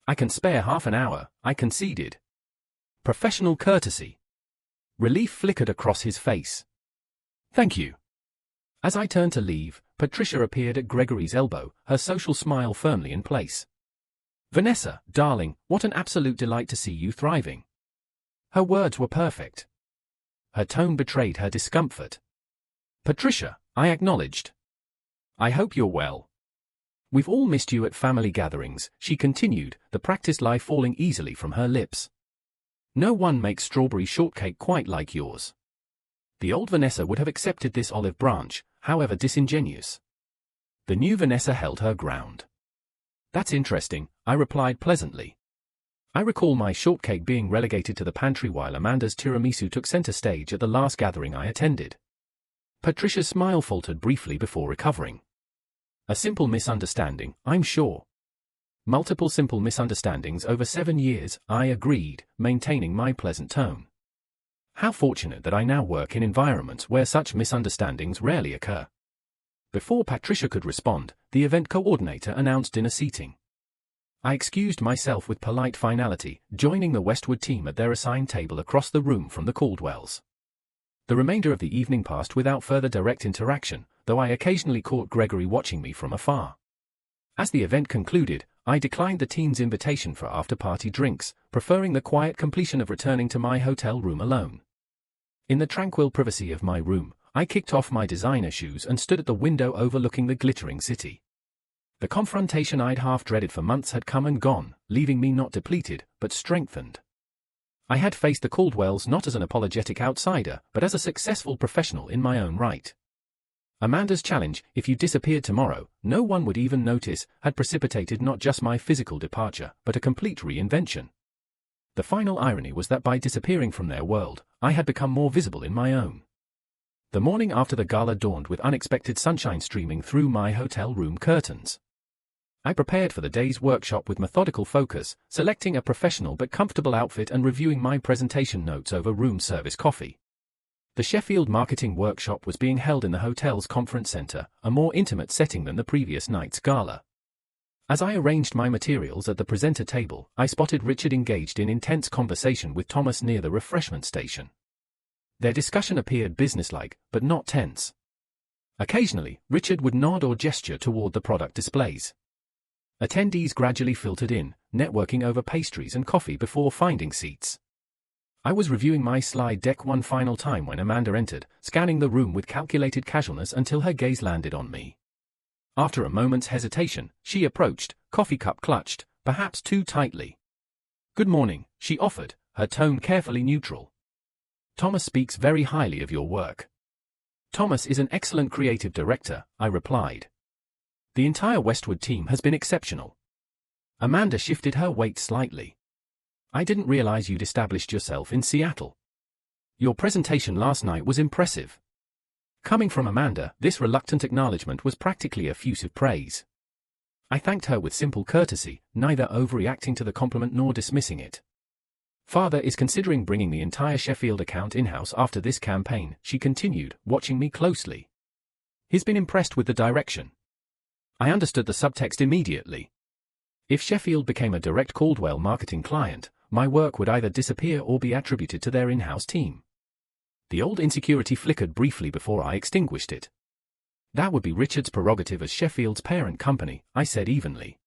[SPEAKER 1] "I can spare half an hour," I conceded. Professional courtesy. Relief flickered across his face. "Thank you." As I turned to leave, Patricia appeared at Gregory's elbow, her social smile firmly in place. "Vanessa, darling, what an absolute delight to see you thriving." Her words were perfect. Her tone betrayed her discomfort. "Patricia," I acknowledged. "I hope you're well. We've all missed you at family gatherings," she continued, the practiced lie falling easily from her lips. "No one makes strawberry shortcake quite like yours." The old Vanessa would have accepted this olive branch, however disingenuous. The new Vanessa held her ground. "That's interesting," I replied pleasantly. I recall my shortcake being relegated to the pantry while Amanda's tiramisu took center stage at the last gathering I attended. Patricia's smile faltered briefly before recovering. "A simple misunderstanding, I'm sure." "Multiple simple misunderstandings over 7 years," I agreed, maintaining my pleasant tone. How fortunate that I now work in environments where such misunderstandings rarely occur. Before Patricia could respond, the event coordinator announced dinner seating. I excused myself with polite finality, joining the Westwood team at their assigned table across the room from the Caldwells. The remainder of the evening passed without further direct interaction, though I occasionally caught Gregory watching me from afar. As the event concluded, I declined the team's invitation for after-party drinks, preferring the quiet completion of returning to my hotel room alone. In the tranquil privacy of my room, I kicked off my designer shoes and stood at the window overlooking the glittering city. The confrontation I'd half dreaded for months had come and gone, leaving me not depleted, but strengthened. I had faced the Caldwells not as an apologetic outsider, but as a successful professional in my own right. Amanda's challenge, "If you disappeared tomorrow, no one would even notice," had precipitated not just my physical departure, but a complete reinvention. The final irony was that by disappearing from their world, I had become more visible in my own. The morning after the gala dawned with unexpected sunshine streaming through my hotel room curtains. I prepared for the day's workshop with methodical focus, selecting a professional but comfortable outfit and reviewing my presentation notes over room service coffee. The Sheffield marketing workshop was being held in the hotel's conference center, a more intimate setting than the previous night's gala. As I arranged my materials at the presenter table, I spotted Richard engaged in intense conversation with Thomas near the refreshment station. Their discussion appeared businesslike, but not tense. Occasionally, Richard would nod or gesture toward the product displays. Attendees gradually filtered in, networking over pastries and coffee before finding seats. I was reviewing my slide deck one final time when Amanda entered, scanning the room with calculated casualness until her gaze landed on me. After a moment's hesitation, she approached, coffee cup clutched, perhaps too tightly. "Good morning," she offered, her tone carefully neutral. "Thomas speaks very highly of your work." "Thomas is an excellent creative director," I replied. "The entire Westwood team has been exceptional." Amanda shifted her weight slightly. "I didn't realize you'd established yourself in Seattle. Your presentation last night was impressive." Coming from Amanda, this reluctant acknowledgement was practically effusive praise. I thanked her with simple courtesy, neither overreacting to the compliment nor dismissing it. "Father is considering bringing the entire Sheffield account in-house after this campaign," she continued, watching me closely. "He's been impressed with the direction." I understood the subtext immediately. If Sheffield became a direct Caldwell marketing client, my work would either disappear or be attributed to their in-house team. The old insecurity flickered briefly before I extinguished it. "That would be Richard's prerogative as Sheffield's parent company," I said evenly.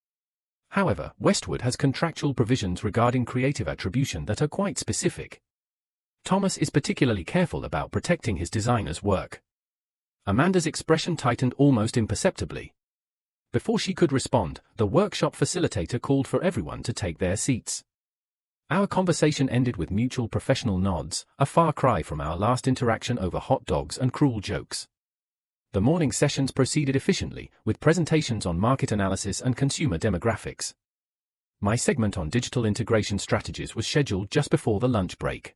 [SPEAKER 1] "However, Westwood has contractual provisions regarding creative attribution that are quite specific. Thomas is particularly careful about protecting his designer's work." Amanda's expression tightened almost imperceptibly. Before she could respond, the workshop facilitator called for everyone to take their seats. Our conversation ended with mutual professional nods, a far cry from our last interaction over hot dogs and cruel jokes. The morning sessions proceeded efficiently, with presentations on market analysis and consumer demographics. My segment on digital integration strategies was scheduled just before the lunch break.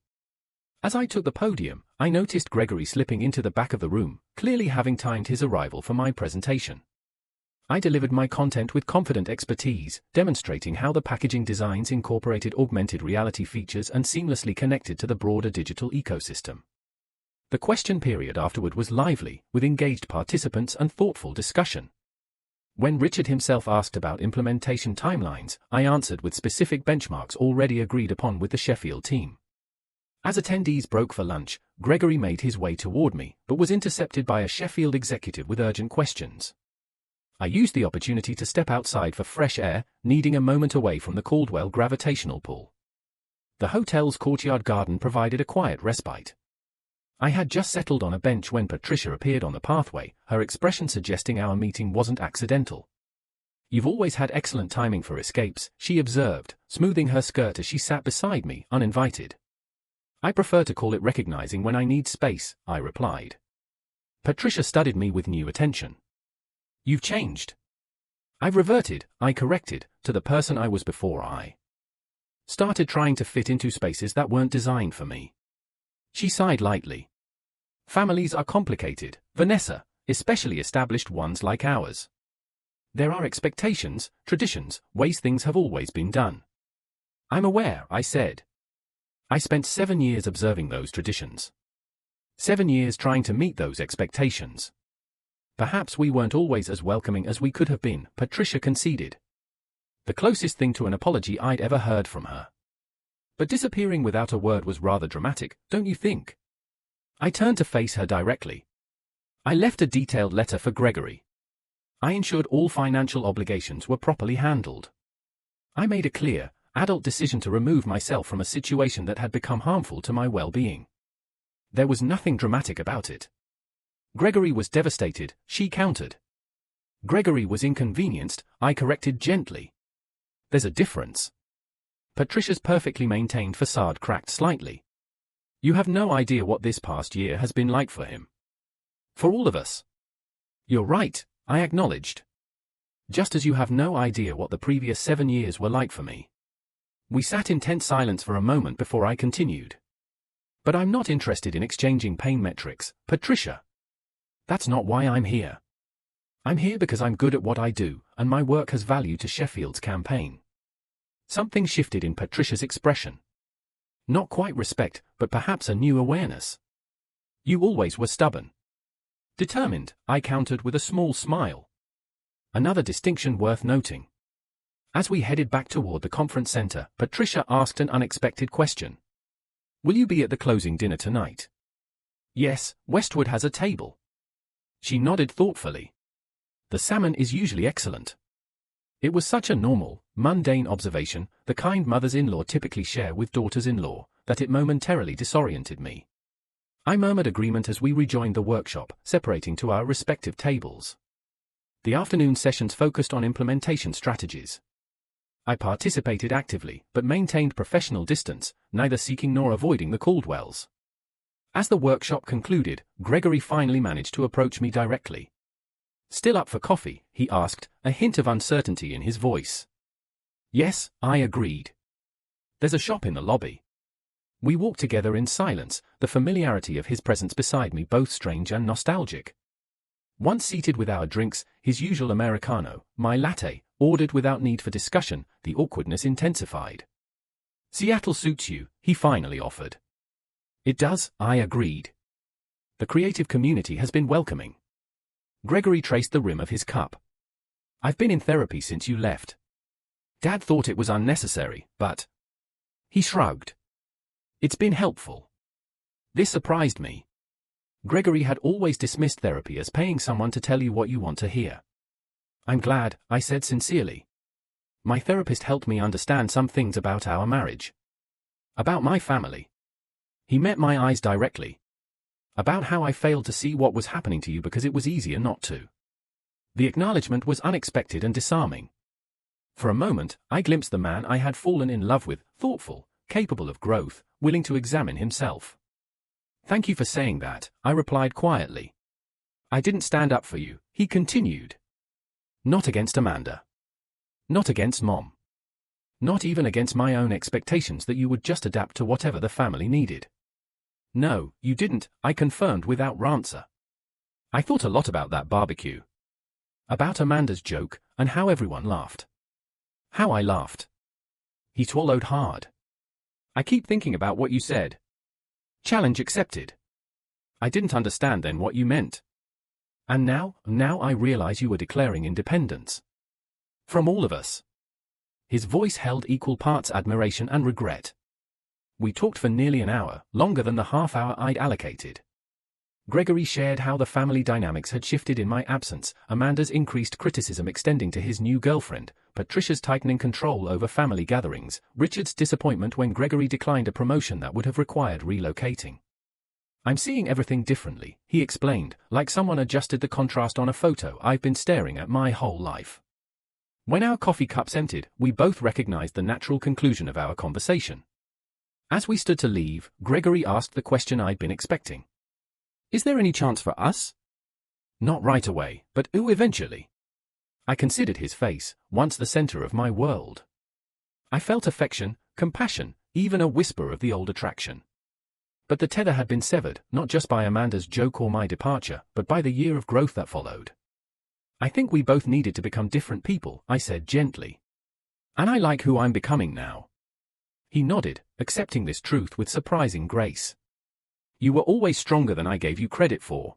[SPEAKER 1] As I took the podium, I noticed Gregory slipping into the back of the room, clearly having timed his arrival for my presentation. I delivered my content with confident expertise, demonstrating how the packaging designs incorporated augmented reality features and seamlessly connected to the broader digital ecosystem. The question period afterward was lively, with engaged participants and thoughtful discussion. When Richard himself asked about implementation timelines, I answered with specific benchmarks already agreed upon with the Sheffield team. As attendees broke for lunch, Gregory made his way toward me, but was intercepted by a Sheffield executive with urgent questions. I used the opportunity to step outside for fresh air, needing a moment away from the Caldwell gravitational pull. The hotel's courtyard garden provided a quiet respite. I had just settled on a bench when Patricia appeared on the pathway, her expression suggesting our meeting wasn't accidental. "You've always had excellent timing for escapes," she observed, smoothing her skirt as she sat beside me, uninvited. "I prefer to call it recognizing when I need space," I replied. Patricia studied me with new attention. "You've changed." "I've reverted," I corrected, "to the person I was before I started trying to fit into spaces that weren't designed for me." She sighed lightly. "Families are complicated, Vanessa, especially established ones like ours. There are expectations, traditions, ways things have always been done." "I'm aware," I said. "I spent 7 years observing those traditions. 7 years trying to meet those expectations. Perhaps we weren't always as welcoming as we could have been," Patricia conceded. The closest thing to an apology I'd ever heard from her. But disappearing without a word was rather dramatic, don't you think? I turned to face her directly. I left a detailed letter for Gregory. I ensured all financial obligations were properly handled. I made a clear, adult decision to remove myself from a situation that had become harmful to my well-being. There was nothing dramatic about it. Gregory was devastated, she countered. Gregory was inconvenienced, I corrected gently. There's a difference. Patricia's perfectly maintained facade cracked slightly. "You have no idea what this past year has been like for him. For all of us." "You're right," I acknowledged. "Just as you have no idea what the previous 7 years were like for me." We sat in tense silence for a moment before I continued. "But I'm not interested in exchanging pain metrics, Patricia. That's not why I'm here. I'm here because I'm good at what I do, and my work has value to Sheffield's campaign." Something shifted in Patricia's expression. Not quite respect, but perhaps a new awareness. "You always were stubborn." "Determined," I countered with a small smile. Another distinction worth noting. As we headed back toward the conference center, Patricia asked an unexpected question. "Will you be at the closing dinner tonight?" "Yes, Westwood has a table." She nodded thoughtfully. "The salmon is usually excellent." It was such a normal, mundane observation, the kind mothers-in-law typically share with daughters-in-law, that it momentarily disoriented me. I murmured agreement as we rejoined the workshop, separating to our respective tables. The afternoon sessions focused on implementation strategies. I participated actively, but maintained professional distance, neither seeking nor avoiding the Caldwells. As the workshop concluded, Gregory finally managed to approach me directly. "Still up for coffee?" he asked, a hint of uncertainty in his voice. "Yes," I agreed. "There's a shop in the lobby." We walked together in silence, the familiarity of his presence beside me both strange and nostalgic. Once seated with our drinks, his usual Americano, my latte, ordered without need for discussion, the awkwardness intensified. "Seattle suits you," he finally offered. "It does," I agreed. "The creative community has been welcoming." Gregory traced the rim of his cup. "I've been in therapy since you left. Dad thought it was unnecessary, but..." He shrugged. "It's been helpful." This surprised me. Gregory had always dismissed therapy as paying someone to tell you what you want to hear. "I'm glad," I said sincerely. "My therapist helped me understand some things about our marriage. About my family." He met my eyes directly. "About how I failed to see what was happening to you because it was easier not to." The acknowledgement was unexpected and disarming. For a moment, I glimpsed the man I had fallen in love with, thoughtful, capable of growth, willing to examine himself. "Thank you for saying that," I replied quietly. "I didn't stand up for you," he continued. "Not against Amanda. Not against Mom. Not even against my own expectations that you would just adapt to whatever the family needed." "No, you didn't," I confirmed without answer. I thought a lot about that barbecue. About Amanda's joke, and how everyone laughed. How I laughed. He swallowed hard. "I keep thinking about what you said." "Challenge accepted." "I didn't understand then what you meant." "And now I realize you were declaring independence. From all of us." His voice held equal parts admiration and regret. We talked for nearly an hour, longer than the half hour I'd allocated. Gregory shared how the family dynamics had shifted in my absence, Amanda's increased criticism extending to his new girlfriend, Patricia's tightening control over family gatherings, Richard's disappointment when Gregory declined a promotion that would have required relocating. "I'm seeing everything differently," he explained, like someone adjusted the contrast on a photo I've been staring at my whole life. When our coffee cups emptied, we both recognized the natural conclusion of our conversation. As we stood to leave, Gregory asked the question I'd been expecting. "Is there any chance for us?" "Not right away, but eventually." I considered his face, once the center of my world. I felt affection, compassion, even a whisper of the old attraction. But the tether had been severed, not just by Amanda's joke or my departure, but by the year of growth that followed. "I think we both needed to become different people," I said gently. "And I like who I'm becoming now." He nodded, accepting this truth with surprising grace. "You were always stronger than I gave you credit for."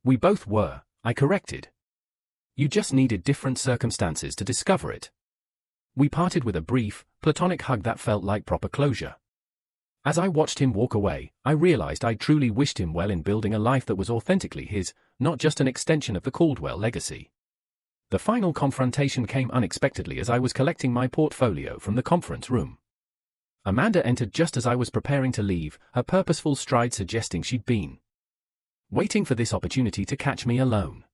[SPEAKER 1] "We both were," I corrected. "You just needed different circumstances to discover it." We parted with a brief, platonic hug that felt like proper closure. As I watched him walk away, I realized I truly wished him well in building a life that was authentically his, not just an extension of the Caldwell legacy. The final confrontation came unexpectedly as I was collecting my portfolio from the conference room. Amanda entered just as I was preparing to leave, her purposeful stride suggesting she'd been waiting for this opportunity to catch me alone.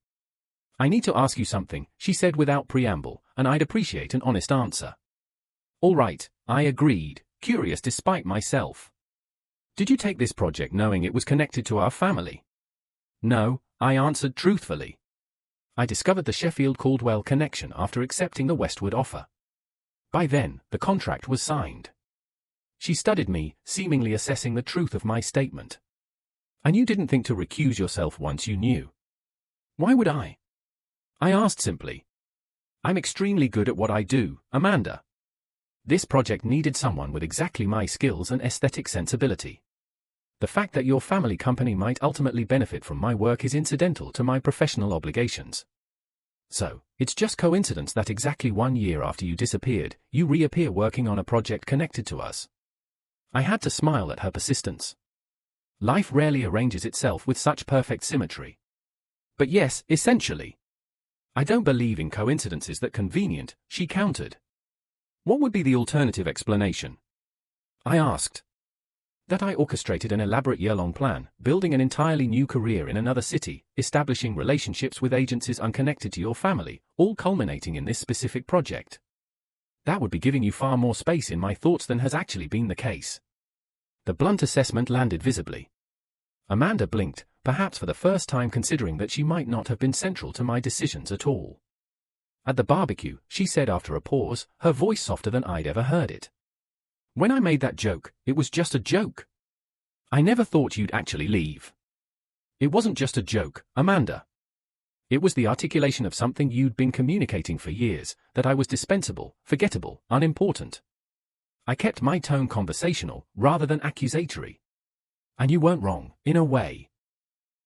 [SPEAKER 1] "I need to ask you something," she said without preamble, "and I'd appreciate an honest answer." "All right," I agreed, curious despite myself. "Did you take this project knowing it was connected to our family?" "No," I answered truthfully. "I discovered the Sheffield-Caldwell connection after accepting the Westwood offer. By then, the contract was signed." She studied me, seemingly assessing the truth of my statement. "And you didn't think to recuse yourself once you knew?" "Why would I?" I asked simply. "I'm extremely good at what I do, Amanda. This project needed someone with exactly my skills and aesthetic sensibility. The fact that your family company might ultimately benefit from my work is incidental to my professional obligations. So, it's just coincidence that exactly 1 year after you disappeared, you reappear working on a project connected to us." I had to smile at her persistence. Life rarely arranges itself with such perfect symmetry. "But yes, essentially." "I don't believe in coincidences that convenient," she countered. "What would be the alternative explanation?" I asked. That I orchestrated an elaborate year-long plan, building an entirely new career in another city, establishing relationships with agencies unconnected to your family, all culminating in this specific project. That would be giving you far more space in my thoughts than has actually been the case. The blunt assessment landed visibly. Amanda blinked, perhaps for the first time considering that she might not have been central to my decisions at all. At the barbecue, she said after a pause, her voice softer than I'd ever heard it. When I made that joke, it was just a joke. I never thought you'd actually leave. It wasn't just a joke, Amanda. It was the articulation of something you'd been communicating for years, that I was dispensable, forgettable, unimportant. I kept my tone conversational, rather than accusatory. And you weren't wrong, in a way.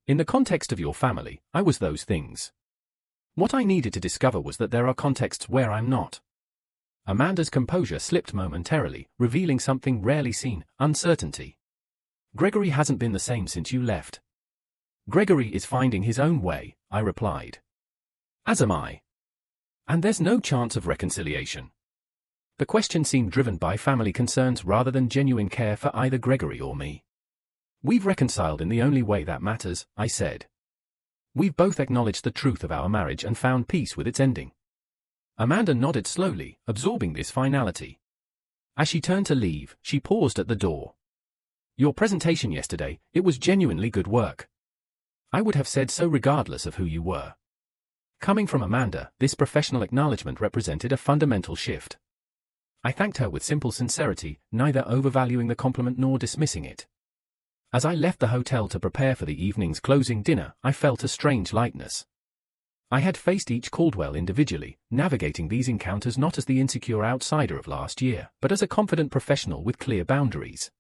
[SPEAKER 1] In the context of your family, I was those things. What I needed to discover was that there are contexts where I'm not. Amanda's composure slipped momentarily, revealing something rarely seen, uncertainty. Gregory hasn't been the same since you left. Gregory is finding his own way, I replied. As am I. And there's no chance of reconciliation. The question seemed driven by family concerns rather than genuine care for either Gregory or me. We've reconciled in the only way that matters, I said. We've both acknowledged the truth of our marriage and found peace with its ending. Amanda nodded slowly, absorbing this finality. As she turned to leave, she paused at the door. Your presentation yesterday, it was genuinely good work. I would have said so regardless of who you were. Coming from Amanda, this professional acknowledgement represented a fundamental shift. I thanked her with simple sincerity, neither overvaluing the compliment nor dismissing it. As I left the hotel to prepare for the evening's closing dinner, I felt a strange lightness. I had faced each Caldwell individually, navigating these encounters not as the insecure outsider of last year, but as a confident professional with clear boundaries.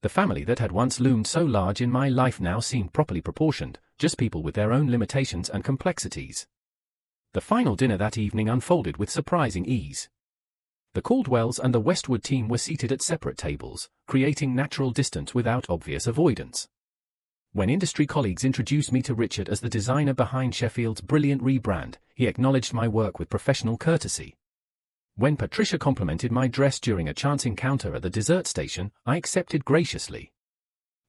[SPEAKER 1] The family that had once loomed so large in my life now seemed properly proportioned, just people with their own limitations and complexities. The final dinner that evening unfolded with surprising ease. The Caldwells and the Westwood team were seated at separate tables, creating natural distance without obvious avoidance. When industry colleagues introduced me to Richard as the designer behind Sheffield's brilliant rebrand, he acknowledged my work with professional courtesy. When Patricia complimented my dress during a chance encounter at the dessert station, I accepted graciously.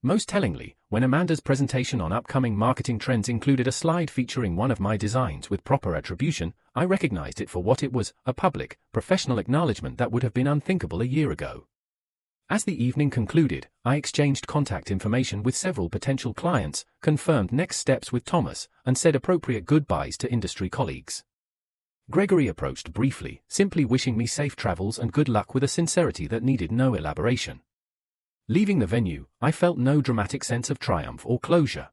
[SPEAKER 1] Most tellingly, when Amanda's presentation on upcoming marketing trends included a slide featuring one of my designs with proper attribution, I recognized it for what it was, a public, professional acknowledgement that would have been unthinkable a year ago. As the evening concluded, I exchanged contact information with several potential clients, confirmed next steps with Thomas, and said appropriate goodbyes to industry colleagues. Gregory approached briefly, simply wishing me safe travels and good luck with a sincerity that needed no elaboration. Leaving the venue, I felt no dramatic sense of triumph or closure.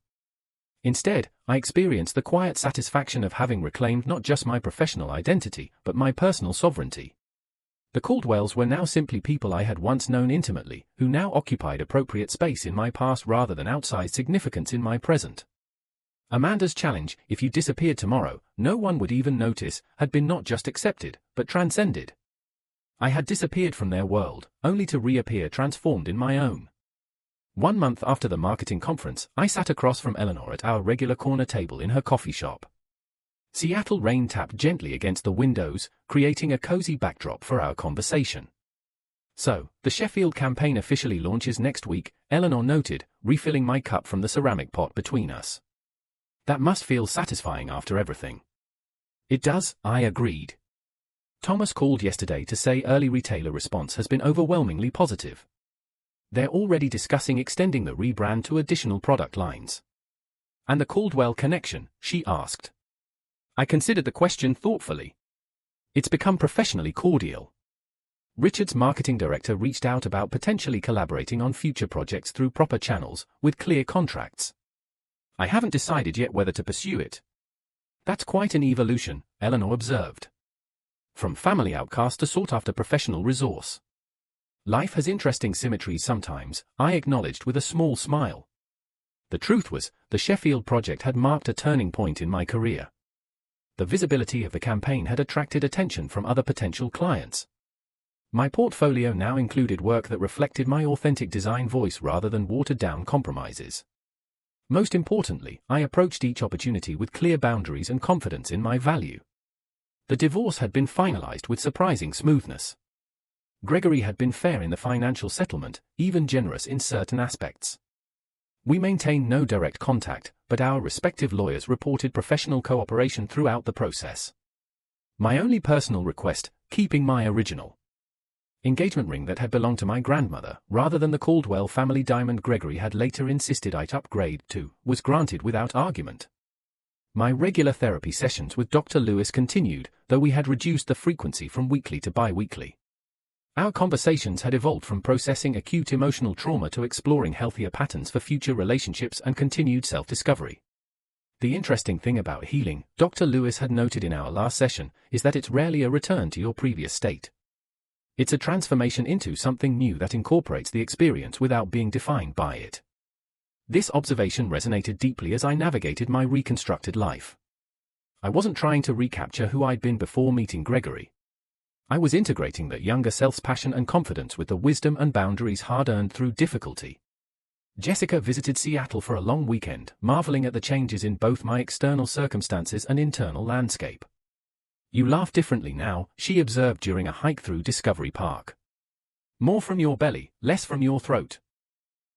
[SPEAKER 1] Instead, I experienced the quiet satisfaction of having reclaimed not just my professional identity, but my personal sovereignty. The Caldwells were now simply people I had once known intimately, who now occupied appropriate space in my past rather than outsized significance in my present. Amanda's challenge, if you disappeared tomorrow, no one would even notice, had been not just accepted, but transcended. I had disappeared from their world, only to reappear transformed in my own. 1 month after the marketing conference, I sat across from Eleanor at our regular corner table in her coffee shop. Seattle rain tapped gently against the windows, creating a cozy backdrop for our conversation. So, the Sheffield campaign officially launches next week, Eleanor noted, refilling my cup from the ceramic pot between us. That must feel satisfying after everything. It does, I agreed. Thomas called yesterday to say early retailer response has been overwhelmingly positive. They're already discussing extending the rebrand to additional product lines. And the Caldwell connection, she asked. I considered the question thoughtfully. It's become professionally cordial. Richard's marketing director reached out about potentially collaborating on future projects through proper channels, with clear contracts. I haven't decided yet whether to pursue it. That's quite an evolution, Eleanor observed. From family outcast to sought-after professional resource. Life has interesting symmetries sometimes, I acknowledged with a small smile. The truth was, the Sheffield project had marked a turning point in my career. The visibility of the campaign had attracted attention from other potential clients. My portfolio now included work that reflected my authentic design voice rather than watered-down compromises. Most importantly, I approached each opportunity with clear boundaries and confidence in my value. The divorce had been finalized with surprising smoothness. Gregory had been fair in the financial settlement, even generous in certain aspects. We maintained no direct contact, but our respective lawyers reported professional cooperation throughout the process. My only personal request, keeping my original engagement ring that had belonged to my grandmother, rather than the Caldwell family diamond Gregory had later insisted I'd upgrade to, was granted without argument. My regular therapy sessions with Dr. Lewis continued, though we had reduced the frequency from weekly to bi-weekly. Our conversations had evolved from processing acute emotional trauma to exploring healthier patterns for future relationships and continued self-discovery. The interesting thing about healing, Dr. Lewis had noted in our last session, is that it's rarely a return to your previous state. It's a transformation into something new that incorporates the experience without being defined by it. This observation resonated deeply as I navigated my reconstructed life. I wasn't trying to recapture who I'd been before meeting Gregory. I was integrating that younger self's passion and confidence with the wisdom and boundaries hard-earned through difficulty. Jessica visited Seattle for a long weekend, marveling at the changes in both my external circumstances and internal landscape. "You laugh differently now," she observed during a hike through Discovery Park. "More from your belly, less from your throat."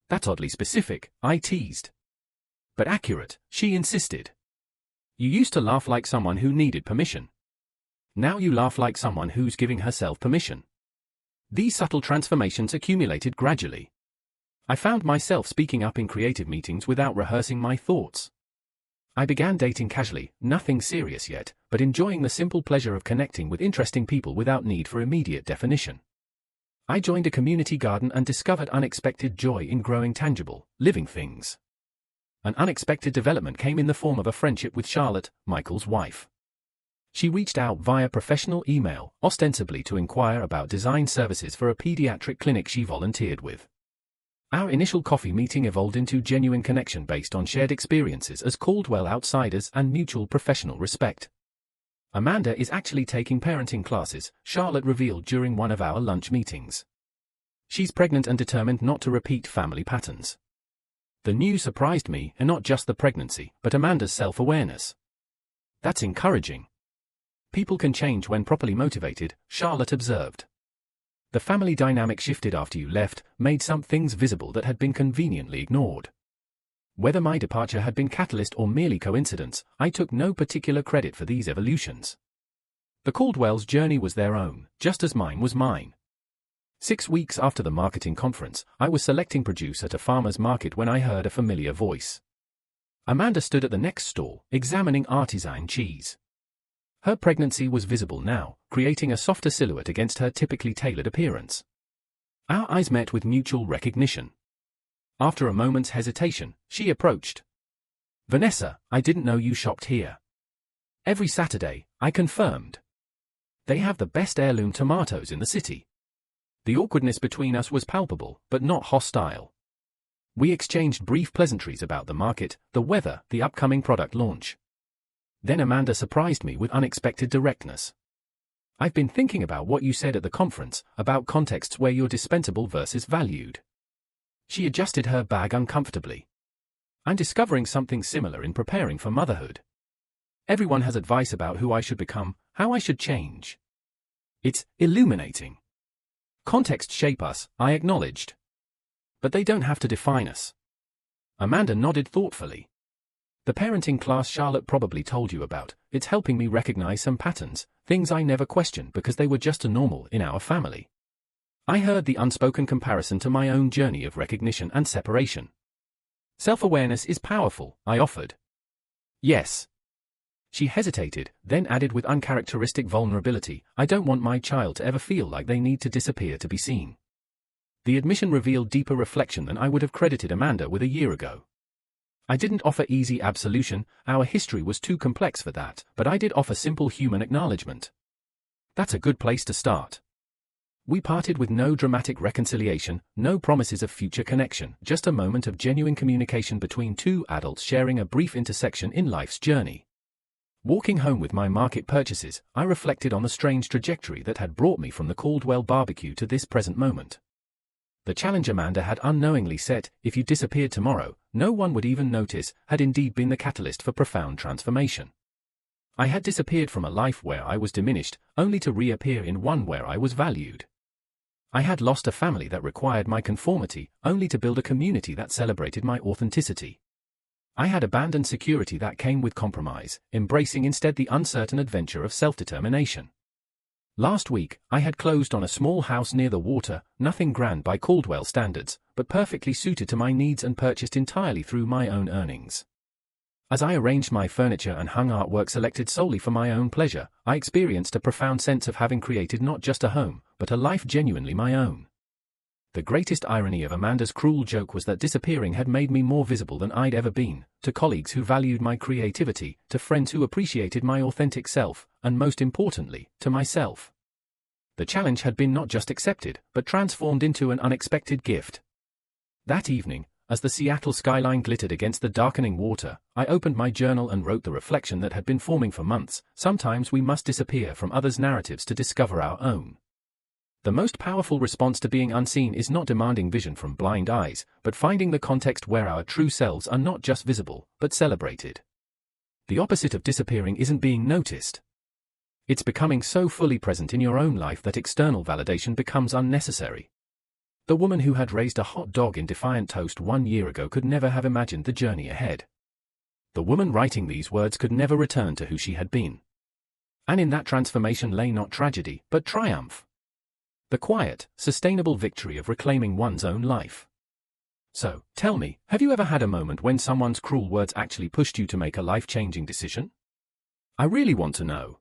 [SPEAKER 1] "That's oddly specific," I teased. "But accurate," she insisted. "You used to laugh like someone who needed permission. Now you laugh like someone who's giving herself permission." These subtle transformations accumulated gradually. I found myself speaking up in creative meetings without rehearsing my thoughts. I began dating casually, nothing serious yet, but enjoying the simple pleasure of connecting with interesting people without need for immediate definition. I joined a community garden and discovered unexpected joy in growing tangible, living things. An unexpected development came in the form of a friendship with Charlotte, Michael's wife. She reached out via professional email, ostensibly to inquire about design services for a pediatric clinic she volunteered with. Our initial coffee meeting evolved into genuine connection based on shared experiences as Caldwell outsiders and mutual professional respect. "Amanda is actually taking parenting classes," Charlotte revealed during one of our lunch meetings. "She's pregnant and determined not to repeat family patterns." The news surprised me, and not just the pregnancy, but Amanda's self-awareness. "That's encouraging. People can change when properly motivated," Charlotte observed. "The family dynamic shifted after you left, made some things visible that had been conveniently ignored. Whether my departure had been catalyst or merely coincidence, I took no particular credit for these evolutions. The Caldwell's journey was their own, just as mine was mine." 6 weeks after the marketing conference, I was selecting produce at a farmer's market when I heard a familiar voice. Amanda stood at the next stall, examining artisan cheese. Her pregnancy was visible now, creating a softer silhouette against her typically tailored appearance. Our eyes met with mutual recognition. After a moment's hesitation, she approached. "Vanessa, I didn't know you shopped here." "Every Saturday," I confirmed. "They have the best heirloom tomatoes in the city." The awkwardness between us was palpable, but not hostile. We exchanged brief pleasantries about the market, the weather, the upcoming product launch. Then Amanda surprised me with unexpected directness. "I've been thinking about what you said at the conference, about contexts where you're dispensable versus valued." She adjusted her bag uncomfortably. "I'm discovering something similar in preparing for motherhood. Everyone has advice about who I should become, how I should change. It's illuminating. Contexts shape us," I acknowledged. "But they don't have to define us." Amanda nodded thoughtfully. "The parenting class Charlotte probably told you about, it's helping me recognize some patterns, things I never questioned because they were just normal in our family." I heard the unspoken comparison to my own journey of recognition and separation. "Self-awareness is powerful," I offered. "Yes." She hesitated, then added with uncharacteristic vulnerability, "I don't want my child to ever feel like they need to disappear to be seen." The admission revealed deeper reflection than I would have credited Amanda with a year ago. I didn't offer easy absolution, our history was too complex for that, but I did offer simple human acknowledgement. That's a good place to start. We parted with no dramatic reconciliation, no promises of future connection, just a moment of genuine communication between two adults sharing a brief intersection in life's journey. Walking home with my market purchases, I reflected on the strange trajectory that had brought me from the Caldwell barbecue to this present moment. The challenge Amanda had unknowingly set, "If you disappeared tomorrow, no one would even notice," had indeed been the catalyst for profound transformation. I had disappeared from a life where I was diminished, only to reappear in one where I was valued. I had lost a family that required my conformity, only to build a community that celebrated my authenticity. I had abandoned security that came with compromise, embracing instead the uncertain adventure of self-determination. Last week, I had closed on a small house near the water, nothing grand by Caldwell standards, but perfectly suited to my needs and purchased entirely through my own earnings. As I arranged my furniture and hung artwork selected solely for my own pleasure, I experienced a profound sense of having created not just a home, but a life genuinely my own. The greatest irony of Amanda's cruel joke was that disappearing had made me more visible than I'd ever been, to colleagues who valued my creativity, to friends who appreciated my authentic self, and most importantly, to myself. The challenge had been not just accepted, but transformed into an unexpected gift. That evening, as the Seattle skyline glittered against the darkening water, I opened my journal and wrote the reflection that had been forming for months: sometimes we must disappear from others' narratives to discover our own. The most powerful response to being unseen is not demanding vision from blind eyes, but finding the context where our true selves are not just visible, but celebrated. The opposite of disappearing isn't being noticed. It's becoming so fully present in your own life that external validation becomes unnecessary. The woman who had raised a hot dog in Defiant Toast 1 year ago could never have imagined the journey ahead. The woman writing these words could never return to who she had been. And in that transformation lay not tragedy, but triumph. The quiet, sustainable victory of reclaiming one's own life. So, tell me, have you ever had a moment when someone's cruel words actually pushed you to make a life-changing decision? I really want to know.